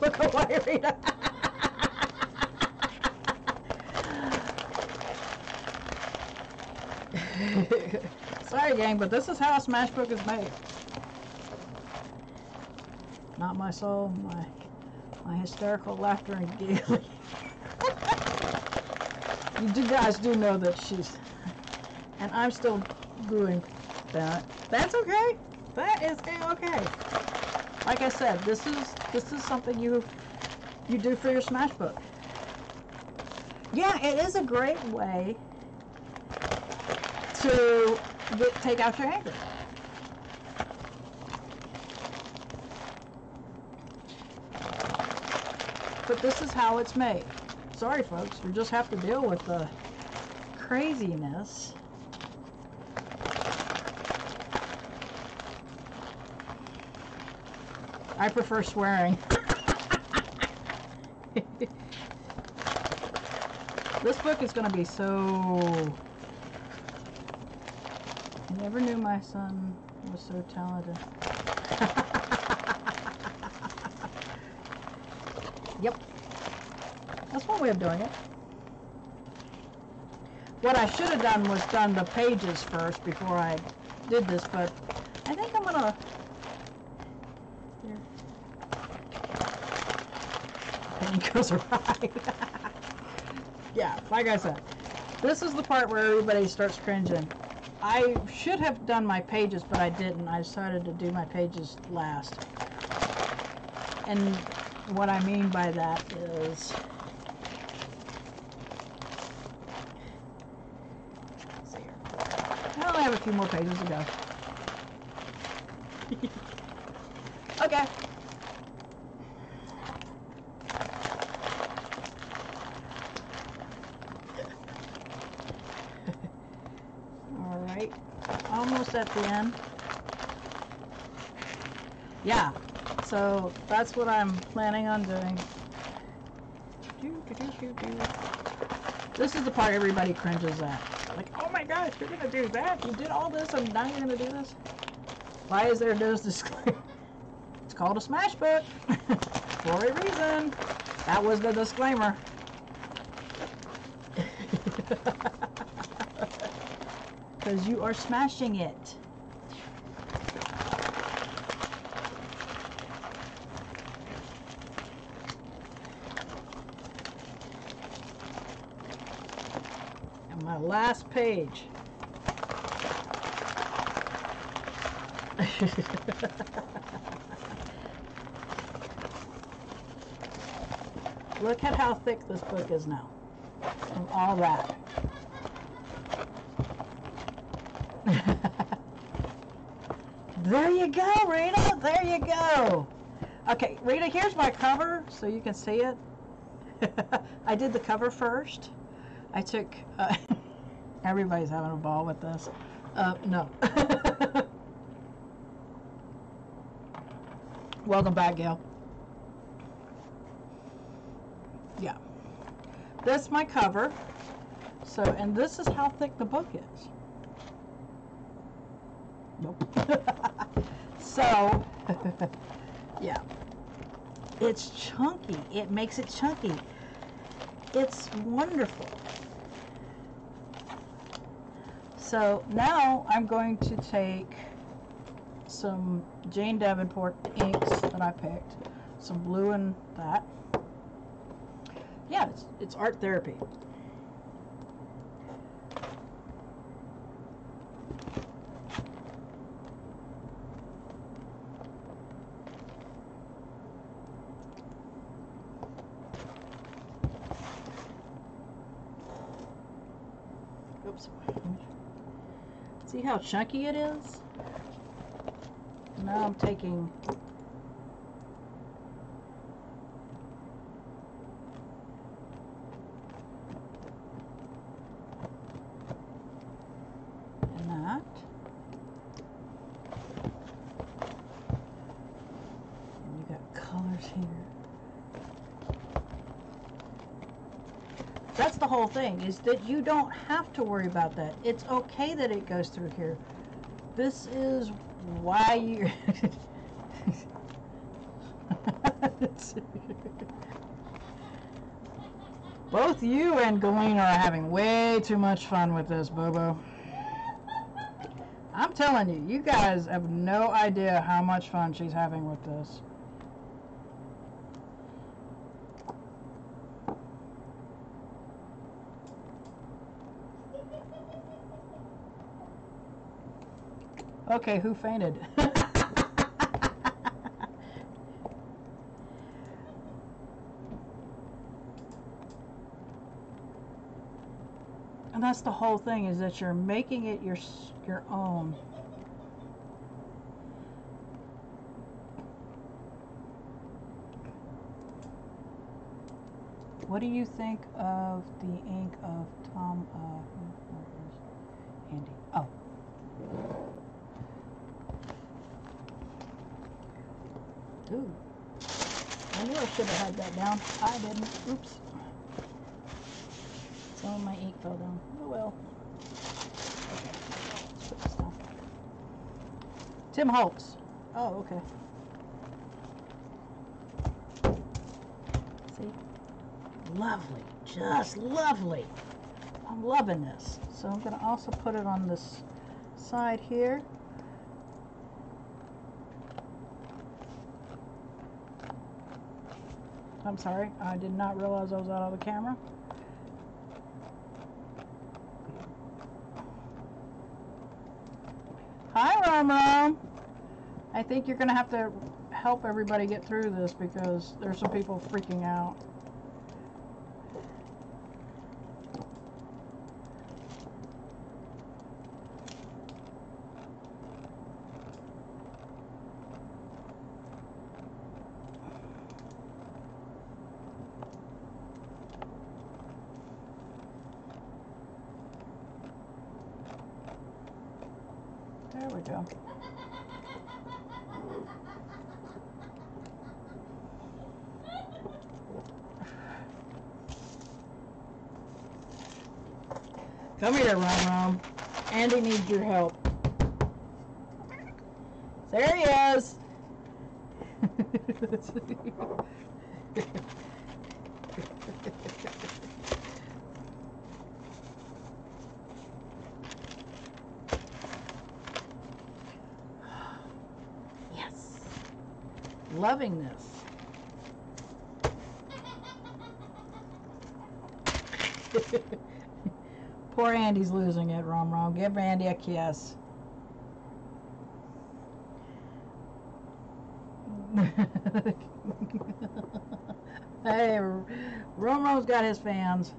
[SPEAKER 1] Look away, Rita. Sorry, gang, but this is how a Smashbook is made. Not my soul, my hysterical laughter and giggling. You guys do know that she's, and I'm still doing that. That's okay. That is okay. Like I said, this is something you do for your Smashbook. Yeah, it is a great way to take out your anger. But this is how it's made. Sorry, folks, you just have to deal with the craziness. I prefer swearing. This book is going to be so... I never knew my son was so talented. That's one way of doing it. What I should have done was done the pages first before I did this, but I think I'm gonna. Here. Paint goes right. Yeah, like I said, this is the part where everybody starts cringing. I should have done my pages, but I didn't. I decided to do my pages last. And what I mean by that is, let's see here. I only have a few more pages to go. Okay. All right, almost at the end. Yeah. So that's what I'm planning on doing. This is the part everybody cringes at. Like, oh my gosh, you're gonna do that? You did all this and now you're gonna do this? Why is there this disclaimer? It's called a Smashbook for a reason. That was the disclaimer. Because you are smashing it. My last page. Look at how thick this book is now. From all that. There you go, Rita. There you go. Okay, Rita, here's my cover so you can see it. I did the cover first. I took, everybody's having a ball with this. No. Welcome back, Gail. Yeah. That's my cover. So, and this is how thick the book is. Nope. So, yeah. It's chunky. It makes it chunky. It's wonderful. So now I'm going to take some Jane Davenport inks that I picked, some blue and that. Yeah, it's art therapy. Oops. See how chunky it is? Now I'm taking that. And you got colors here. That's the whole thing, is that you don't have to worry about that. It's okay that it goes through here. This is why you... Both you and Galena are having way too much fun with this, Bobo. I'm telling you, you guys have no idea how much fun she's having with this. Okay, who fainted? And that's the whole thing, is that you're making it your own. What do you think of the ink of Tom, Andy? Oh. Ooh. I knew I should have had that down. I didn't. Oops. Some of my ink fell down. Oh well. Okay. Let's put this down. Tim Holtz. Oh, okay. See? lovely. Just lovely. I'm loving this. So I'm going to also put it on this side here. I'm sorry, I did not realize I was out of the camera. Hi, Rom Rom. I think you're going to have to help everybody get through this because there's some people freaking out. There we go. Come here, Rom Rom. Andy needs your help. There he is. Yes. Loving this. Poor Andy's losing it, Rom Rom. Give Andy a kiss. Hey, Rom Rom's got his fans.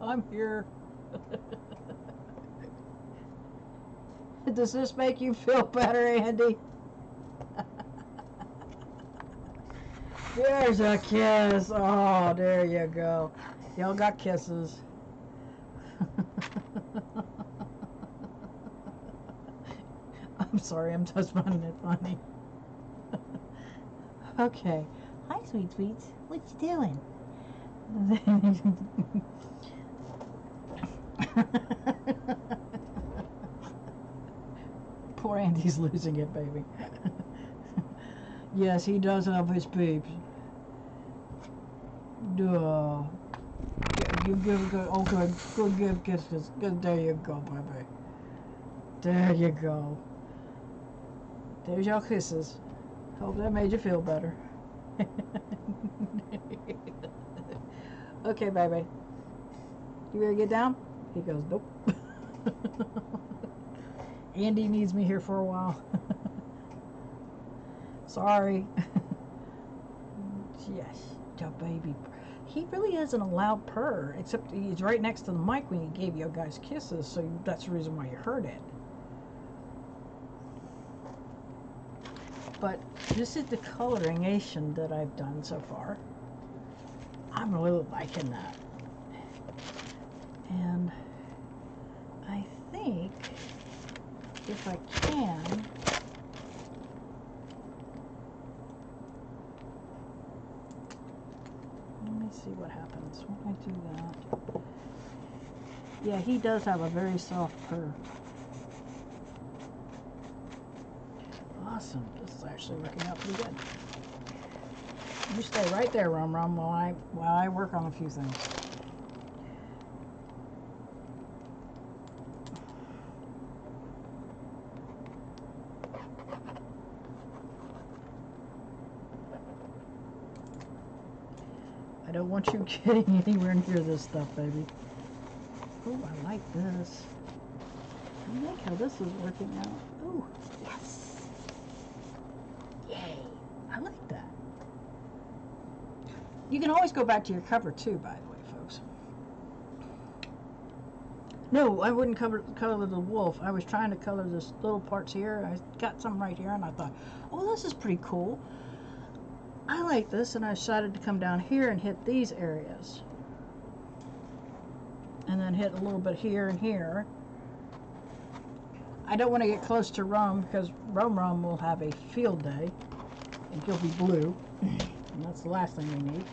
[SPEAKER 1] I'm here. Does this make you feel better, Andy? There's a kiss. Oh, there you go. Y'all got kisses. I'm sorry, I'm just finding it funny. Okay. Hi, sweet sweets. What you doing? Poor Andy's losing it, baby. Yes, he does have his peeps. Duh. You give good. Okay, good. Give kisses. Good. There you go, baby. There you go. There's your kisses. Hope that made you feel better. Okay, baby. You ready to get down? He goes, nope. Andy needs me here for a while. Sorry. Yes, your baby. He really isn't a loud purr, except he's right next to the mic when he gave you guys kisses, so that's the reason why you heard it. But this is the coloringation that I've done so far. I'm really liking that. And I think if I can, let me see what happens when I do that. Yeah, he does have a very soft purr. Awesome. This is actually working out pretty good. You stay right there, Rum Rum, while I work on a few things. I don't want you getting anywhere near this stuff, baby. Oh, I like this. I like how this is working out. Oh, yes. Yay. I like that. You can always go back to your cover too, by the way, folks. No, I wouldn't color the wolf. I was trying to color this little parts here. I got some right here, and I thought, oh, this is pretty cool. I like this, and I decided to come down here and hit these areas. And then hit a little bit here and here. I don't want to get close to Rum, because Rum will have a field day, and he'll be blue. And that's the last thing we need.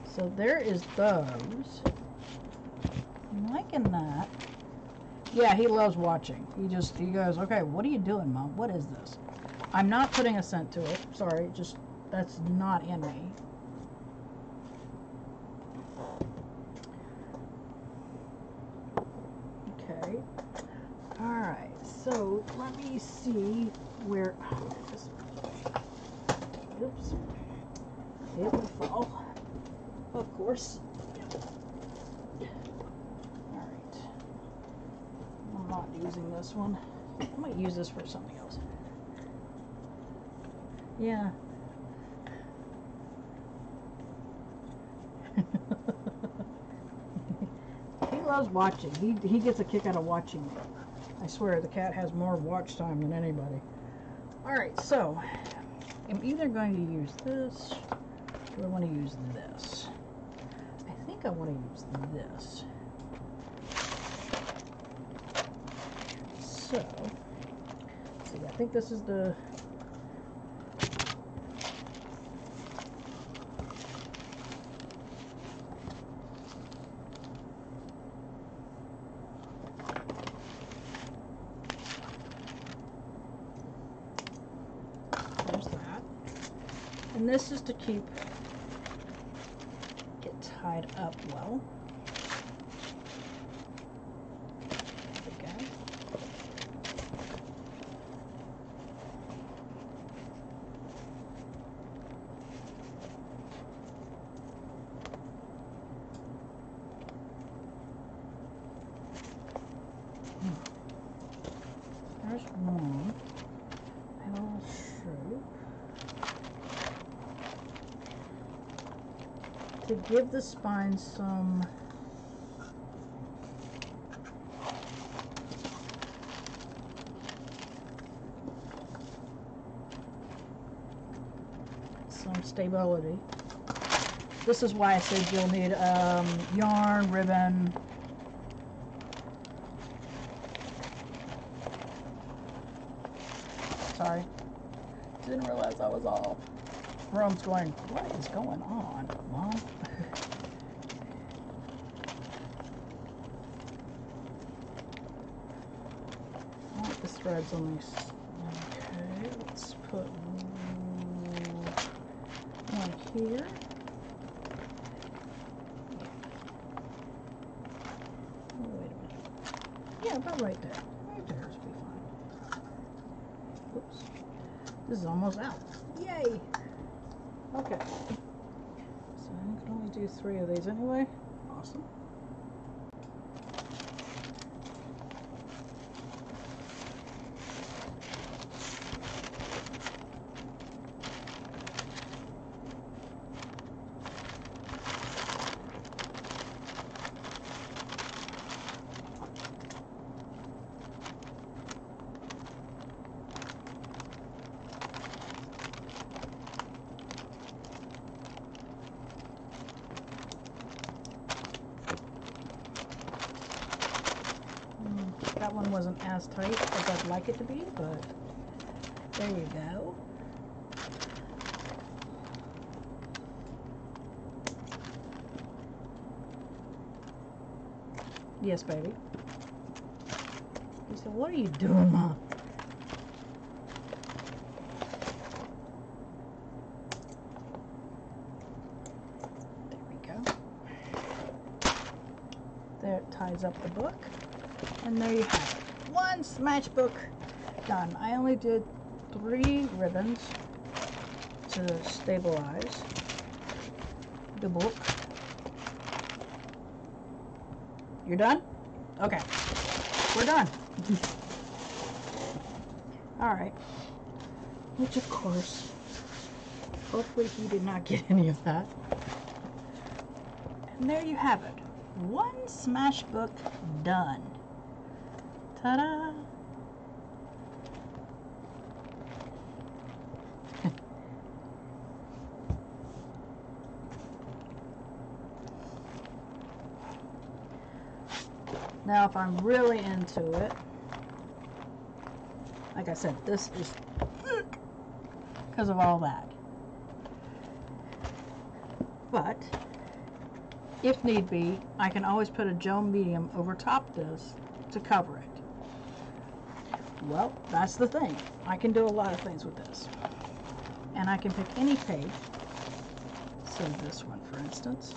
[SPEAKER 1] So there is those. I'm liking that. Yeah, he loves watching. He goes, okay, what are you doing, Mom? What is this? I'm not putting a scent to it. Sorry, just that's not in me. Okay. Alright, so let me see where... Oops. It will fall. Of course. Alright. I'm not using this one. I might use this for something else. Yeah. He loves watching. He gets a kick out of watching me. I swear, the cat has more watch time than anybody. Alright, so I'm either going to use this or I want to use this. I think I want to use this. So, let's see, I think this is the... There's that. And this is to get tied up well. There's one. I'll show. To give the spine some stability. This is why I said you'll need yarn, ribbon. Sorry. Didn't realize I was off. Rome's going, what is going on, Mom? Oh, this thread's only... Okay, let's put one here. Oh, wait a minute. Yeah, about right there. Right there should be fine. Oops. This is almost out. Yay! Okay. So I can only do 3 of these anyway. Awesome. That one wasn't as tight as I'd like it to be, but there you go. Yes, baby. He said, what are you doing, Mom? There we go. There, it ties up the book. And there you have it. 1 Smashbook done. I only did 3 ribbons to stabilize the book. You're done? Okay. We're done. Alright. Which of course, hopefully he did not get any of that. And there you have it. 1 Smashbook done. Ta-da! Now if I'm really into it, like I said, this is because of all that. But if need be, I can always put a gel medium over top this to cover it. Well, that's the thing. I can do a lot of things with this. and I can pick any page. Say this one, for instance.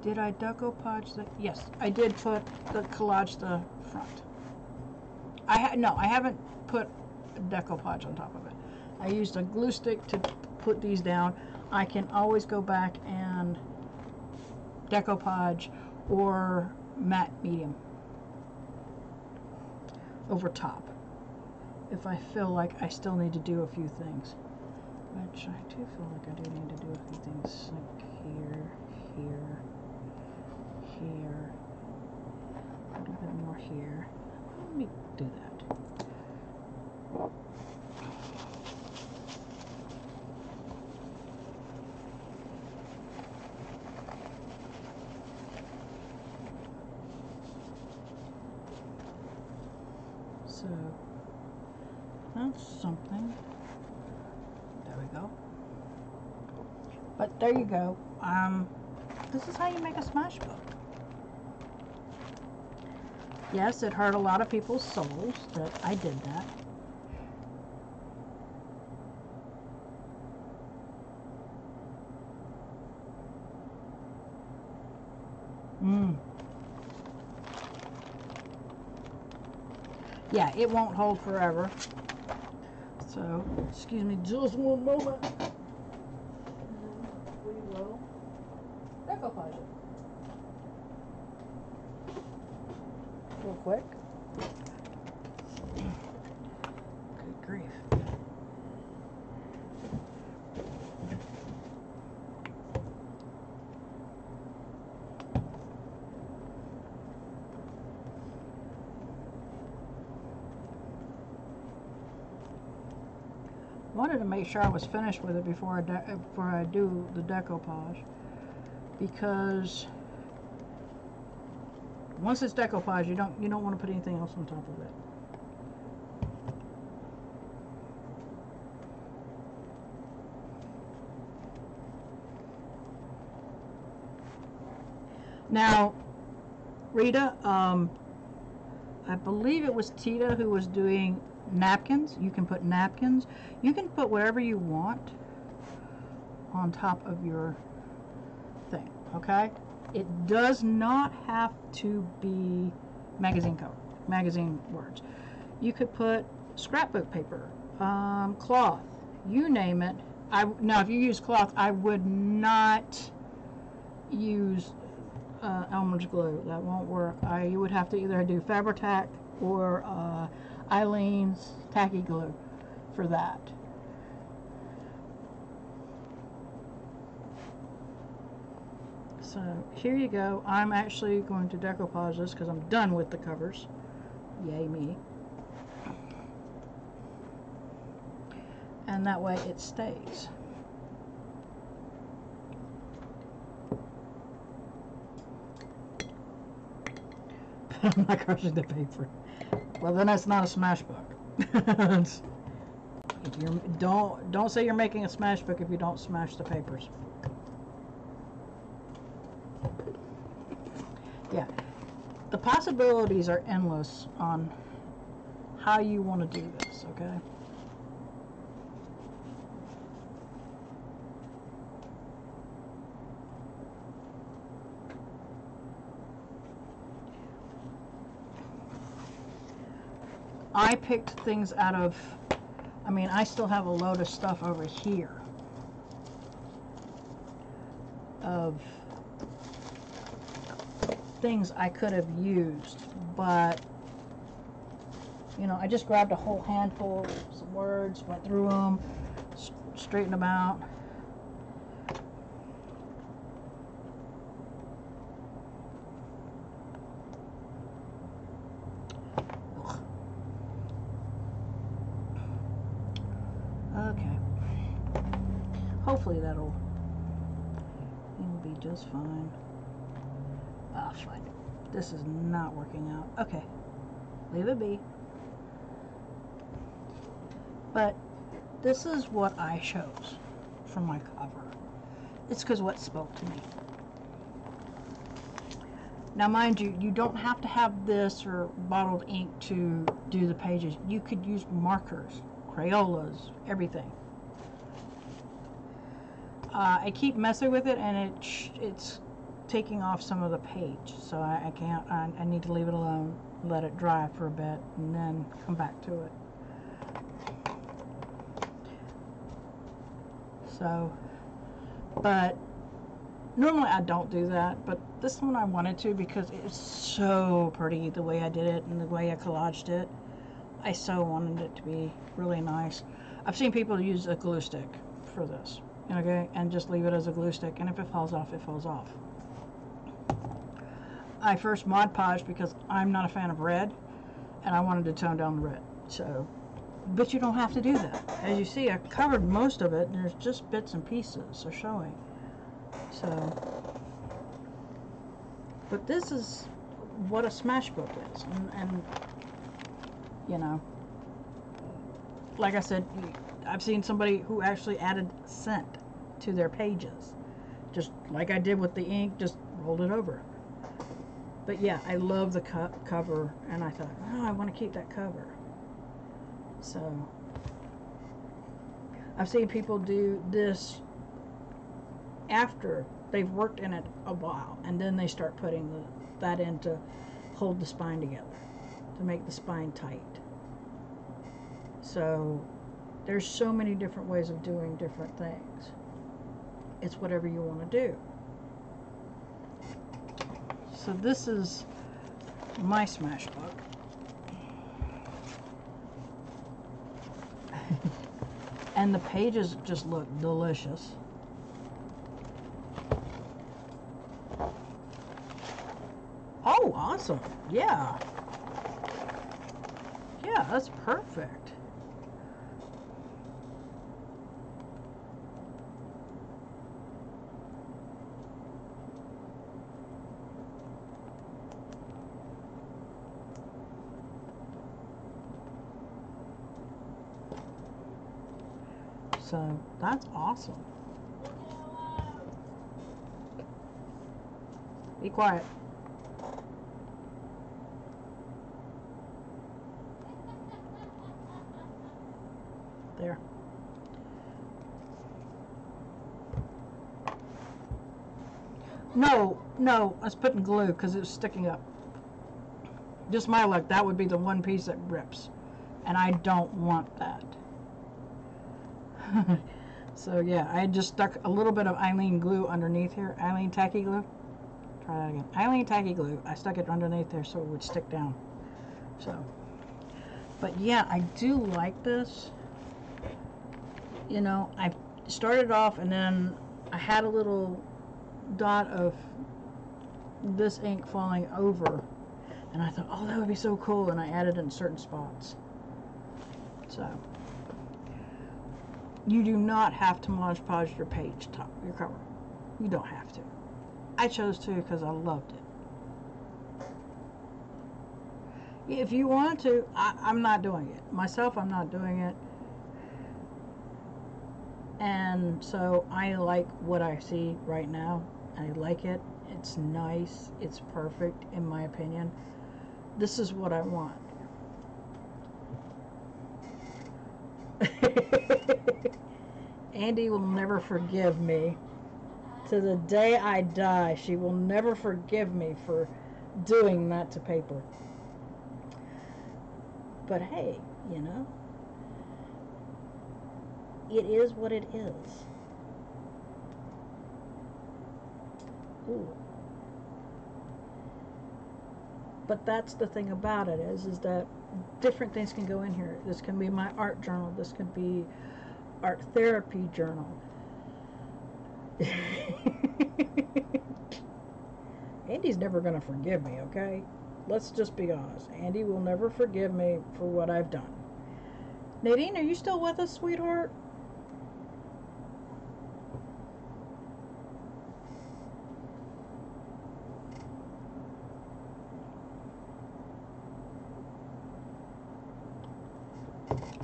[SPEAKER 1] Did I decoupage the? Yes, I did put the collage the front. I haven't put decoupage on top of it. I used a glue stick to put these down. I can always go back and decoupage or matte medium over top if I feel like I still need to do a few things, which I do feel like I do need to do a few things, like here, here, here, a little bit more here. Let me do that. So that's something. There we go. But there you go. This is how you make a Smashbook. Yes, it hurt a lot of people's souls that I did that. Yeah, it won't hold forever. So, excuse me just one moment. And we will decoupage it. Real quick. Good grief. Wanted to make sure I was finished with it before I do the decoupage, because once it's decoupage, you don't want to put anything else on top of it. Now, Rita, I believe it was Tita who was doing napkins. You can put napkins. You can put whatever you want on top of your thing, okay? It does not have to be magazine cover, magazine words. You could put scrapbook paper, cloth, you name it. Now, if you use cloth, I would not use Elmer's glue. That won't work. You would have to either do Fabri-Tac or Eileen's tacky glue for that. So here you go. I'm actually going to decoupage this because I'm done with the covers. Yay me. And that way it stays. I'm not crushing the paper. Well, then that's not a Smashbook. If you're, don't say you're making a Smashbook if you don't smash the papers. Yeah, the possibilities are endless on how you want to do this. Okay. I picked things out of, I mean, I still have a load of stuff over here of things I could have used, but, you know, I just grabbed a whole handful, some words, went through them, straightened them out. Okay. Hopefully that'll be just fine. Ah, fine. This is not working out. Okay. Leave it be. But this is what I chose for my cover. It's because what spoke to me. Now, mind you, you don't have to have this or bottled ink to do the pages. You could use markers, Crayolas, everything. I keep messing with it, and it's taking off some of the page, so I can't. I need to leave it alone, let it dry for a bit, and then come back to it. So, but normally I don't do that, but this one I wanted to because it's so pretty the way I did it and the way I collaged it. I so wanted it to be really nice. I've seen people use a glue stick for this, okay, and just leave it as a glue stick, and if it falls off, it falls off. I first Mod Podged because I'm not a fan of red, and I wanted to tone down the red. So, but you don't have to do that. As you see, I covered most of it, and there's just bits and pieces are showing. So, but this is what a Smashbook is, and you know, like I said, I've seen somebody who actually added scent to their pages, just like I did with the ink, just rolled it over. But yeah, I love the cover, and I thought, oh, I want to keep that cover. So I've seen people do this after they've worked in it a while, and then they start putting that in to hold the spine together, to make the spine tight. So there's so many different ways of doing different things. It's whatever you want to do. So this is my Smashbook. And the pages just look delicious. Oh, awesome. Yeah. Yeah, that's perfect. So that's awesome. Be quiet. There. No, I was putting glue because it was sticking up. Just my luck, that would be the one piece that rips. And I don't want that. So yeah, I just stuck a little bit of Eileen glue underneath here. Eileen tacky glue. Try that again. Eileen tacky glue. I stuck it underneath there so it would stick down. So, but yeah, I do like this. You know, I started off and then I had a little dot of this ink falling over, and I thought, oh, that would be so cool, and I added it in certain spots. So you do not have to Mod Podge your page top, your cover. You don't have to. I chose to because I loved it. If you want to, I'm not doing it myself. I'm not doing it, and so I like what I see right now. I like it. It's nice. It's perfect in my opinion. This is what I want. Andy will never forgive me. To the day I die, she will never forgive me for doing that to paper. But hey, you know, it is what it is. Ooh. But that's the thing about it is that different things can go in here. This can be my art journal. This could be art therapy journal. Andy's never going to forgive me, okay? Let's just be honest. Andy will never forgive me for what I've done. Nadine, are you still with us, sweetheart?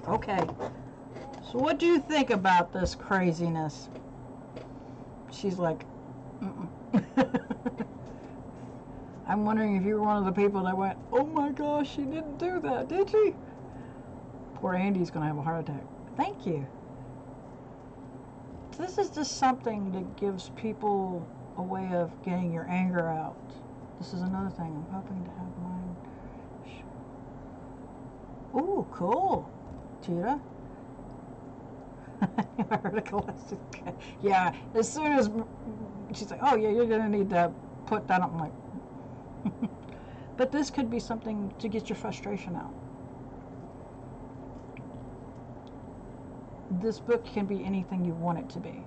[SPEAKER 1] Okay. So what do you think about this craziness? She's like, mm-mm. I'm wondering if you were one of the people that went, oh my gosh, she didn't do that, did she? Poor Andy's going to have a heart attack. Thank you. This is just something that gives people a way of getting your anger out. This is another thing. I'm hoping to have mine. Ooh, cool. Cheetah. Yeah, as soon as she's like, oh yeah, you're going to need to put that up. I'm like, but this could be something to get your frustration out. This book can be anything you want it to be.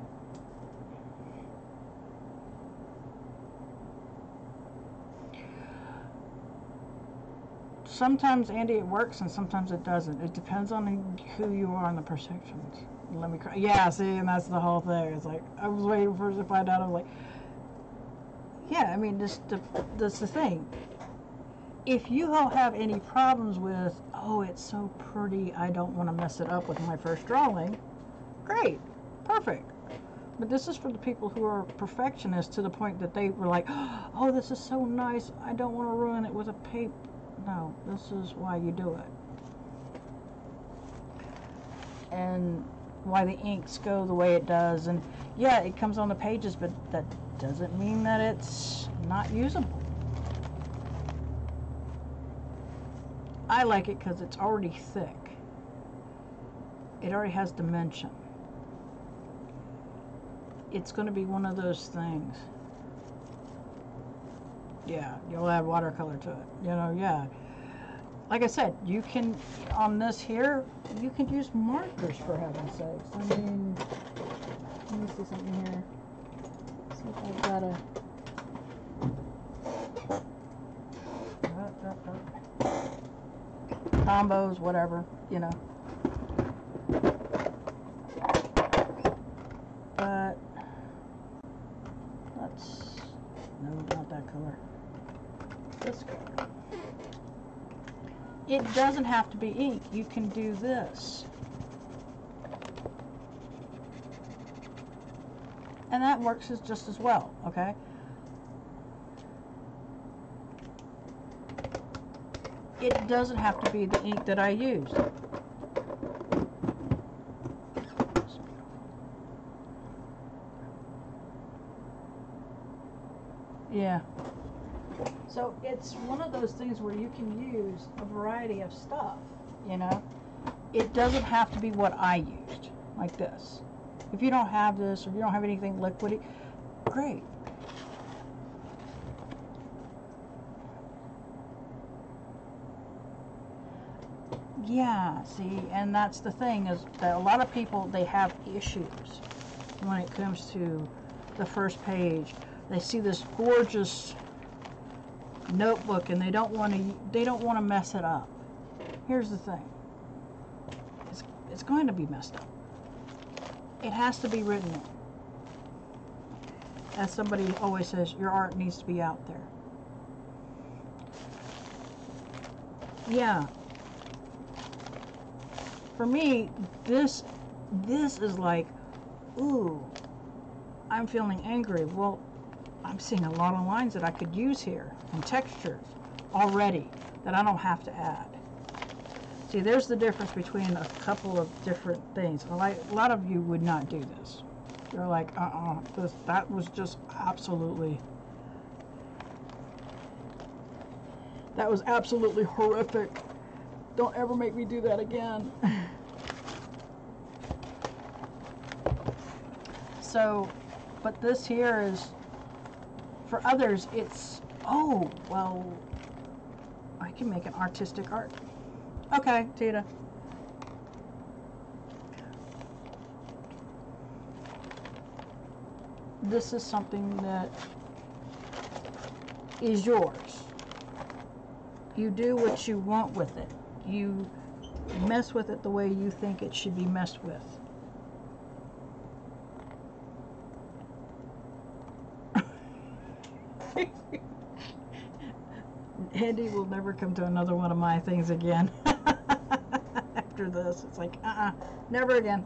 [SPEAKER 1] Sometimes, Andy, it works and sometimes it doesn't. It depends on who you are in the perceptions. Let me cry. Yeah, see, and that's the whole thing. It's like, I was waiting for her to find out. I was like, yeah, I mean, that's the thing. If you don't have any problems with, oh, it's so pretty, I don't want to mess it up with my first drawing, great, perfect. But this is for the people who are perfectionists to the point that they were like, oh, this is so nice, I don't want to ruin it with a paper. No, this is why you do it. And why the inks go the way it does. And yeah, it comes on the pages, but that doesn't mean that it's not usable. I like it because it's already thick. It already has dimension. It's going to be one of those things. Yeah, you'll add watercolor to it. You know, yeah. Like I said, you can, on this here, you can use markers, for heaven's sakes. I mean, let me see something here. See if I've got a... combos, whatever, you know. But let's, no, not that color. This color. It doesn't have to be ink. You can do this. And that works just as well, okay? It doesn't have to be the ink that I used. Yeah. So it's one of those things where you can use a variety of stuff, you know. It doesn't have to be what I used, like this. If you don't have this, or if you don't have anything liquidy, great. Yeah, see, and that's the thing, is that a lot of people, they have issues when it comes to the first page. They see this gorgeous notebook and they don't want to mess it up. Here's the thing. It's going to be messed up. It has to be written in. As somebody always says, your art needs to be out there. Yeah. For me, this is like, ooh, I'm feeling angry. Well, I'm seeing a lot of lines that I could use here, and textures already that I don't have to add. See, there's the difference between a couple of different things. A lot of you would not do this. You're like, that was just absolutely, that was absolutely horrific. Don't ever make me do that again. So, but this here is, for others, it's, oh, well, I can make an artistic art. Okay, Tita. This is something that is yours. You do what you want with it. You mess with it the way you think it should be messed with. Andy will never come to another one of my things again. After this, it's like, never again.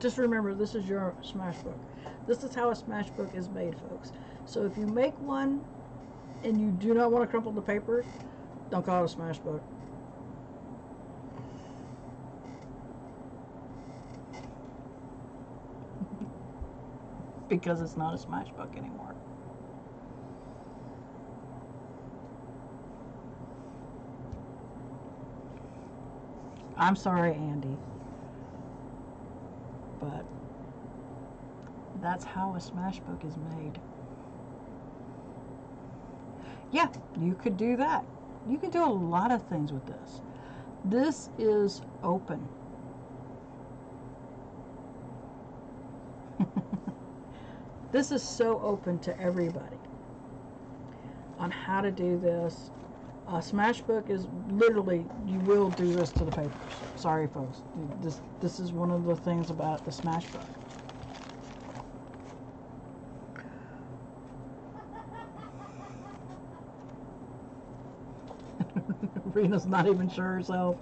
[SPEAKER 1] Just remember, this is your Smashbook. This is how a Smashbook is made, folks. So if you make one and you do not want to crumple the paper, don't call it a Smashbook. Because it's not a Smashbook anymore. I'm sorry, Andy. But that's how a Smashbook is made. Yeah, you could do that. You could do a lot of things with this. This is open. This is so open to everybody on how to do this. Smashbook is literally, you will do this to the papers. Sorry, folks. This is one of the things about the Smashbook. Rena's not even sure herself,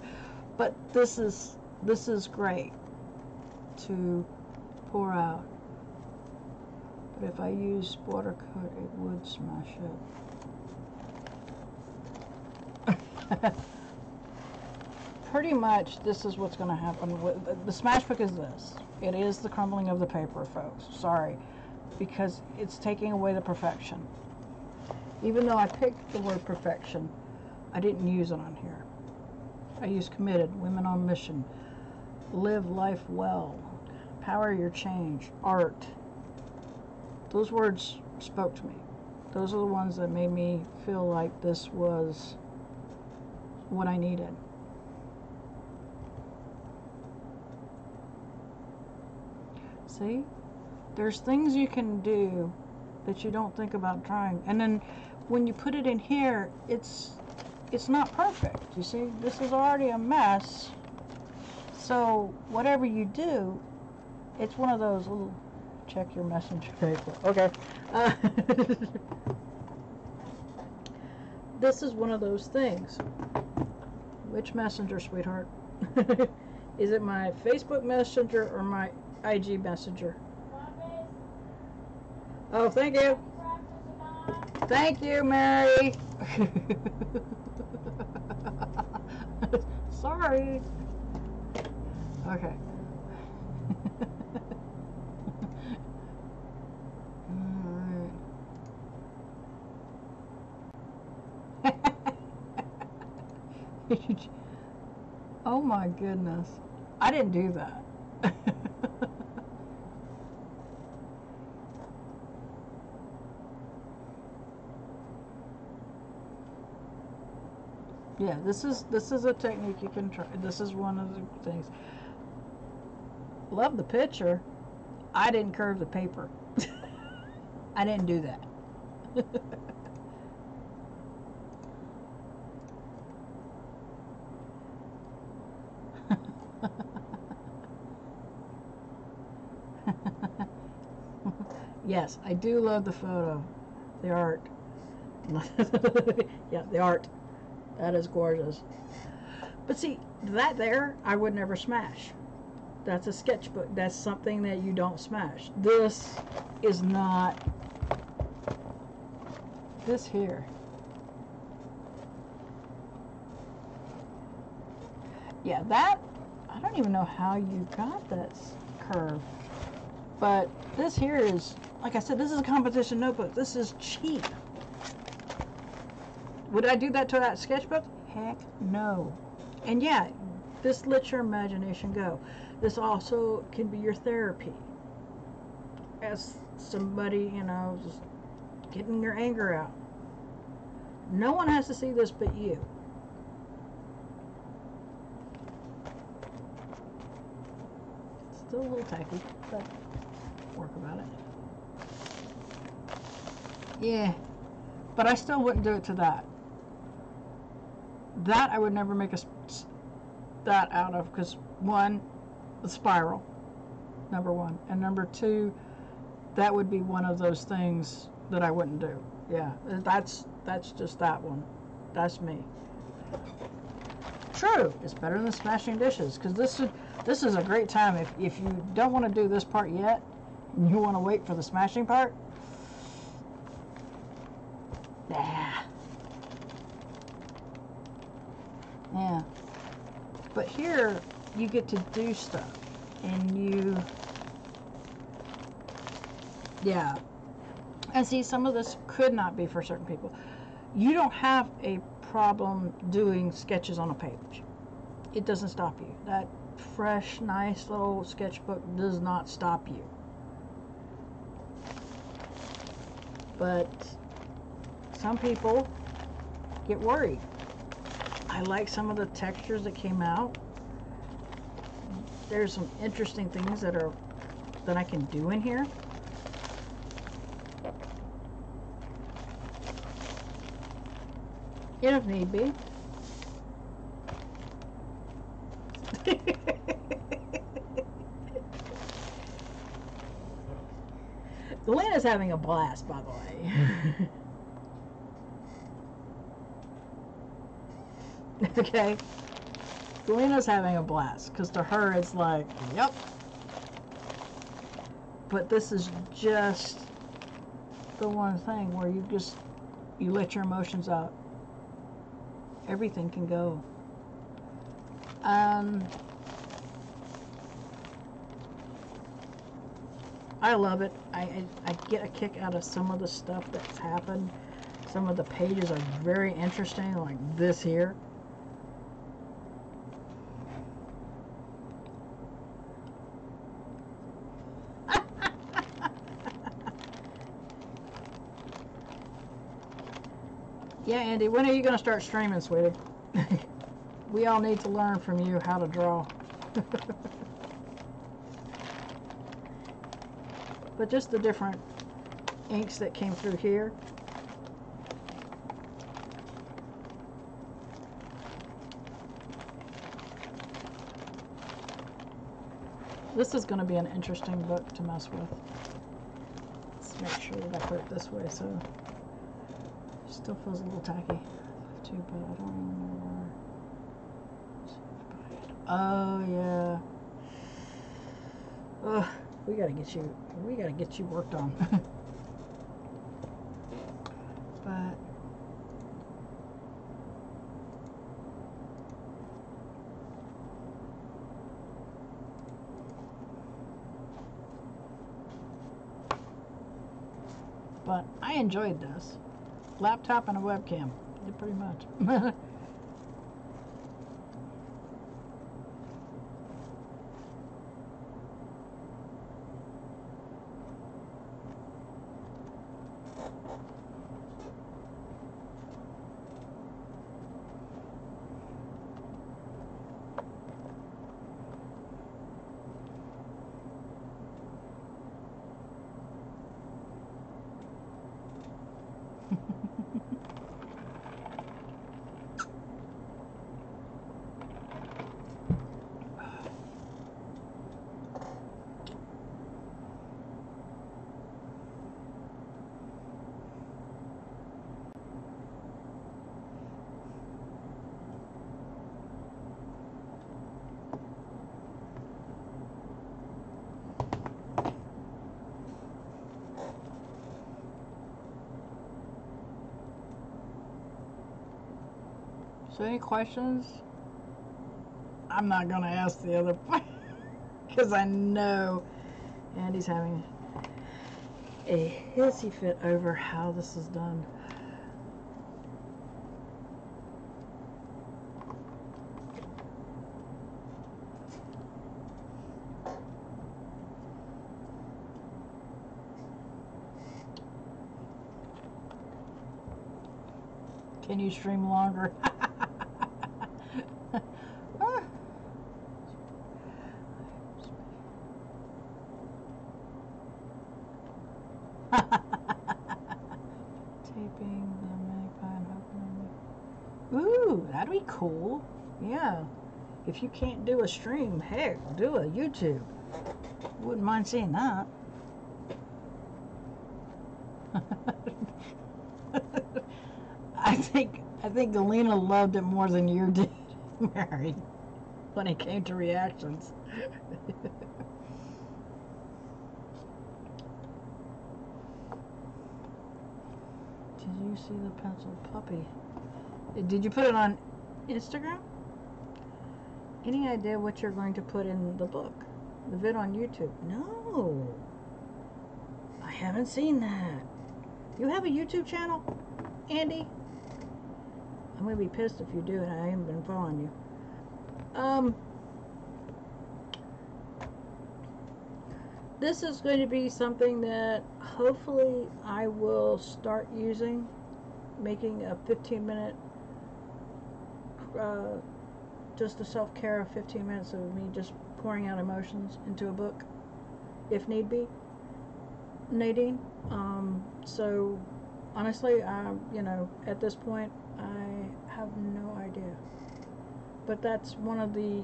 [SPEAKER 1] but this is great to pour out. But if I use watercolor, it would smash it. Pretty much, this is what's going to happen. The Smashbook is this. It is the crumbling of the paper, folks. Sorry, because it's taking away the perfection. Even though I picked the word perfection, I didn't use it on here. I used committed, women on mission, live life well, power your change, art. Those words spoke to me. Those are the ones that made me feel like this was what I needed. See? There's things you can do that you don't think about trying. And then when you put it in here, it's not perfect. You see? This is already a mess. So whatever you do, it's one of those little check your messenger paper. Okay. This is one of those things. Which messenger, sweetheart? Is it my Facebook Messenger or my IG Messenger? Oh, thank you. Thank you, Mary. Sorry. Okay. Oh my goodness. I didn't do that. Yeah, this is a technique you can try. This is one of the things. Love the picture. I didn't curve the paper. I didn't do that. Yes, I do love the photo. The art. Yeah, the art. That is gorgeous. But see, that there, I would never smash. That's a sketchbook. That's something that you don't smash. This is not. This here. Yeah, that, I don't even know how you got that curve. But this here is, like I said, this is a competition notebook. This is cheap. Would I do that to that sketchbook? Heck no. And yeah, this lets your imagination go. This also can be your therapy. As somebody, you know, just getting your anger out. No one has to see this but you. It's still a little tacky, but work about it. Yeah, but I still wouldn't do it to that. That I would never make that out of, because one, the spiral, number one, and number two, that would be one of those things that I wouldn't do. Yeah, that's just that one. That's me. True, it's better than smashing dishes, because this is a great time if you don't want to do this part yet and you want to wait for the smashing part. Yeah. But here you get to do stuff, and yeah. And see, some of this could not be for certain people. You don't have a problem doing sketches on a page. It doesn't stop you. That fresh, nice little sketchbook does not stop you. But some people get worried. I like some of the textures that came out. There's some interesting things that I can do in here. If need be. Lena's having a blast, by the way. Okay. Lena's having a blast, because to her it's like, yep. But this is just the one thing where you let your emotions out. Everything can go. I love it. I get a kick out of some of the stuff that's happened. Some of the pages are very interesting, like this here. Yeah, Andy, when are you going to start streaming, sweetie? We all need to learn from you how to draw. But just the different inks that came through here. This is going to be an interesting book to mess with. Let's make sure that I put it this way so it still feels a little tacky too, but I don't even know where. Oh yeah. Ugh, we gotta get you worked on. But I enjoyed this. Laptop and a webcam. Did pretty much. So any questions? I'm not going to ask the other because I know Andy's having a hissy fit over how this is done. Can you stream longer? Taping the magpie and hoping. Ooh, that'd be cool. Yeah. If you can't do a stream, heck, do a YouTube. Wouldn't mind seeing that. I think Galena loved it more than you did. Mary, when it came to reactions. Did you see the pencil puppy? Did you put it on Instagram? Any idea what you're going to put in the book? The vid on YouTube? No. I haven't seen that. You have a YouTube channel, Andy? I'm going to be pissed if you do and I haven't been following you. This is going to be something that hopefully I will start using, making a 15-minute, just a self-care of 15 minutes of me just pouring out emotions into a book, if need be, Nadine. So honestly, you know, at this point, I have no idea. But that's one of the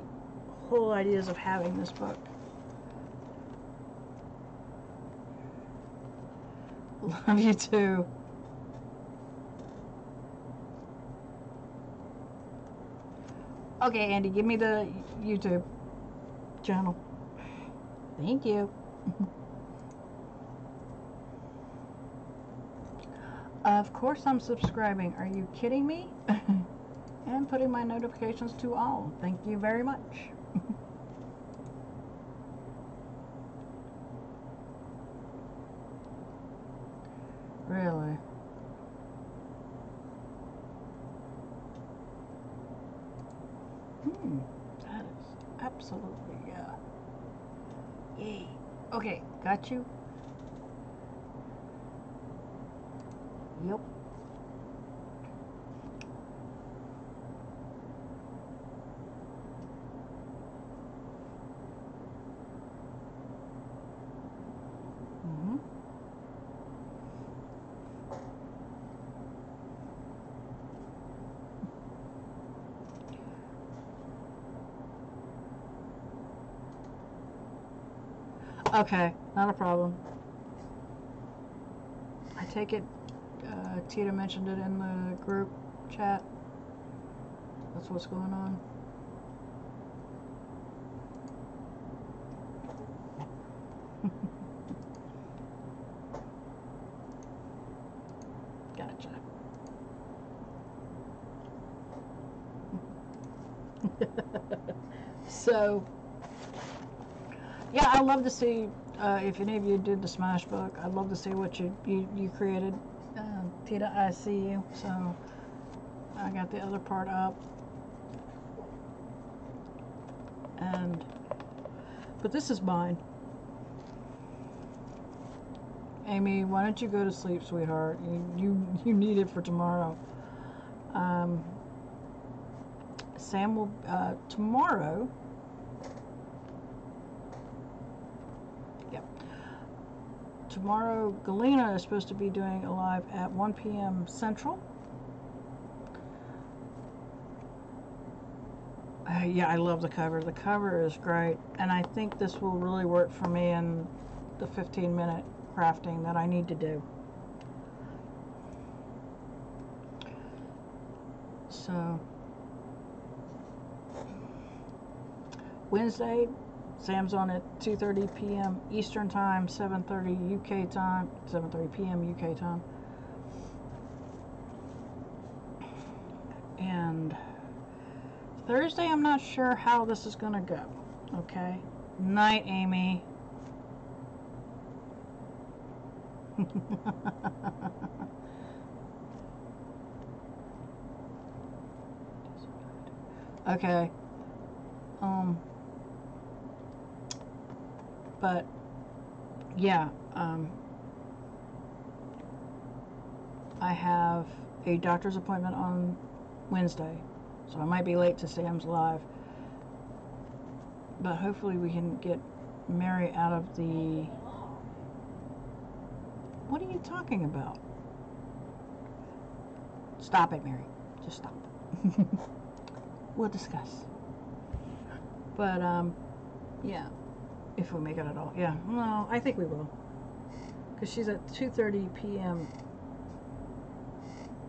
[SPEAKER 1] whole ideas of having this book. Love you too. Okay, Andy, give me the YouTube channel. Thank you. Of course I'm subscribing. Are you kidding me? And putting my notifications to all. Thank you very much. Really? That is absolutely, yeah. Yay. Okay, got you. Yep. Okay, not a problem. I take it Tita mentioned it in the group chat. That's what's going on. Gotcha. So, yeah, I'd love to see if any of you did the Smashbook. I'd love to see what you created. Tita, I see you. So I got the other part up, but this is mine. Amy, why don't you go to sleep, sweetheart? You need it for tomorrow. Sam will tomorrow. Yep. Tomorrow, Galena is supposed to be doing a live at 1 p.m. Central. Yeah, I love the cover. The cover is great, and I think this will really work for me in the 15-minute crafting that I need to do. So, Wednesday, Sam's on at 2:30 p.m. Eastern Time, 7:30 UK time, 7:30 p.m. UK time. And Thursday, I'm not sure how this is going to go. Okay. Night, Amy. Okay. But yeah, I have a doctor's appointment on Wednesday, so I might be late to Sam's live. But hopefully we can get Mary out of the... What are you talking about? Stop it, Mary. Just stop. We'll discuss. But, yeah. If we make it at all. Yeah, well, I think we will. Because she's at 2:30 p.m.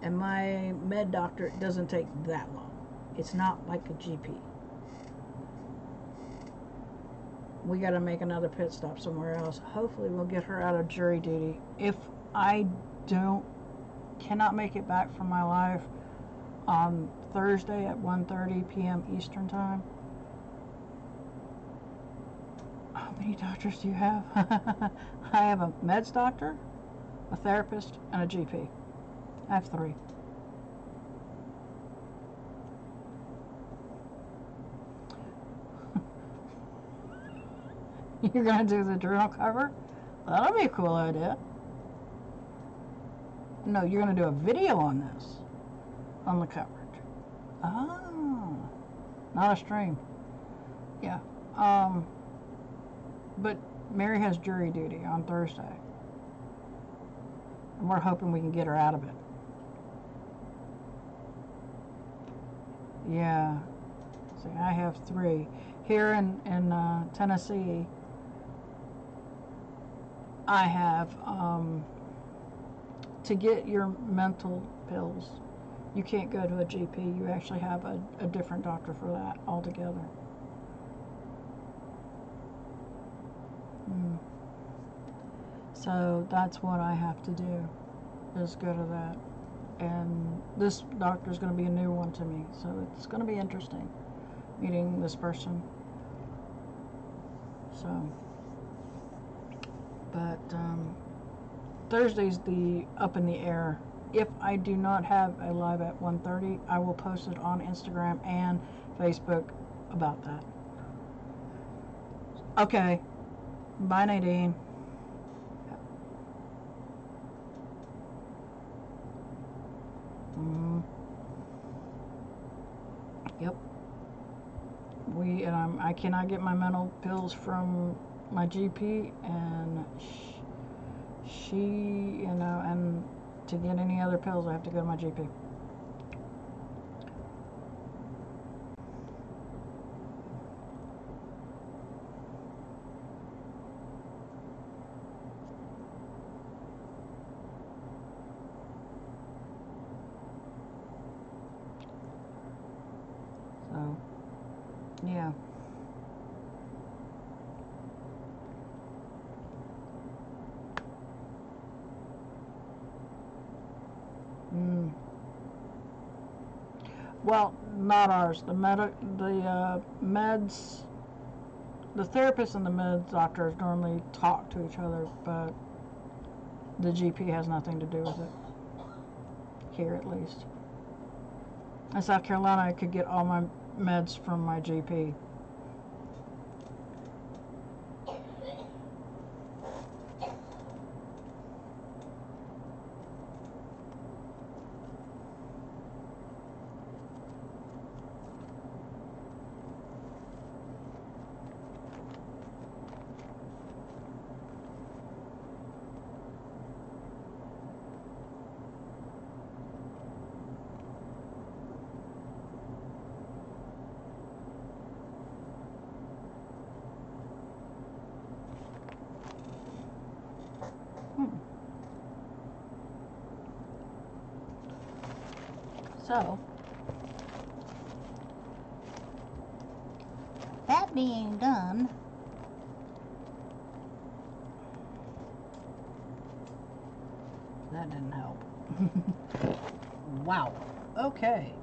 [SPEAKER 1] And my med doctor doesn't take that long. It's not like a GP. We got to make another pit stop somewhere else. Hopefully we'll get her out of jury duty. If I cannot make it back from my life on Thursday at 1:30 p.m. Eastern time. How many doctors do you have? I have a meds doctor, a therapist, and a GP. I have 3. You're gonna do the journal cover? That'll be a cool idea. No, you're gonna do a video on this, on the coverage. Oh, not a stream. Yeah. But Mary has jury duty on Thursday, and we're hoping we can get her out of it. Yeah. See, I have 3 here in Tennessee. I have, to get your mental pills, you can't go to a GP. You actually have a different doctor for that altogether. So that's what I have to do, is go to that. And this doctor is going to be a new one to me, so it's going to be interesting meeting this person. So, but Thursday's the up in the air. If I do not have a live at 1:30, I will post it on Instagram and Facebook about that. Okay. Bye, Nadine. Yep. I cannot get my mental pills from my GP, and she, and to get any other pills, I have to go to my GP. So, yeah. Well, not ours. The meds, the therapist and the meds doctors normally talk to each other, but the GP has nothing to do with it. Here, at least. In South Carolina, I could get all my meds from my GP. So, that being done, that didn't help. Wow. Okay.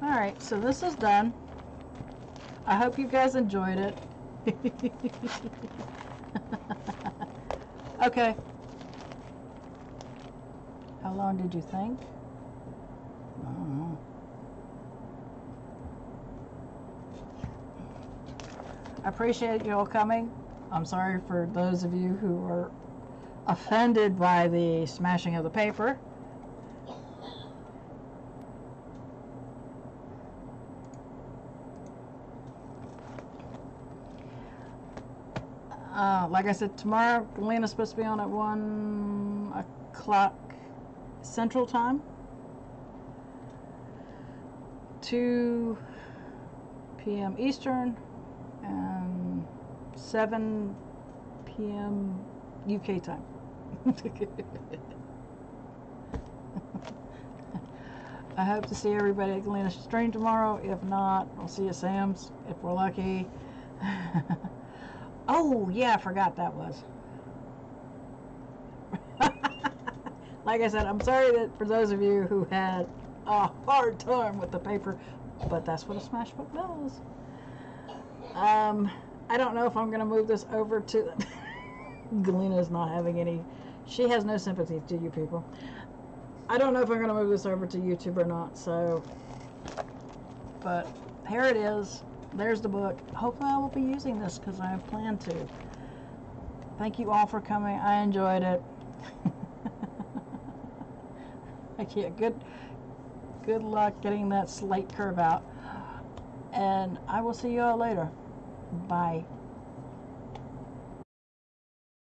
[SPEAKER 1] Alright, so this is done. I hope you guys enjoyed it. Okay. How long did you think? I don't know. I appreciate you all coming. I'm sorry for those of you who are offended by the smashing of the paper. Like I said, tomorrow Lena's supposed to be on at 1 o'clock Central Time, 2 p.m. Eastern, and 7 p.m. UK time. I hope to see everybody at Galena's stream tomorrow. If not, we'll see you at Sam's if we're lucky. Oh, yeah, I forgot that was. Like I said, I'm sorry that for those of you who had a hard time with the paper, but that's what a Smashbook does. I don't know if I'm going to move this over to... Galena's not having any... She has no sympathy to you people. I don't know if I'm going to move this over to YouTube or not, so... But here it is. There's the book. Hopefully I will be using this because I plan to. Thank you all for coming. I enjoyed it. Yeah, good luck getting that slate curve out. And I will see you all later. Bye.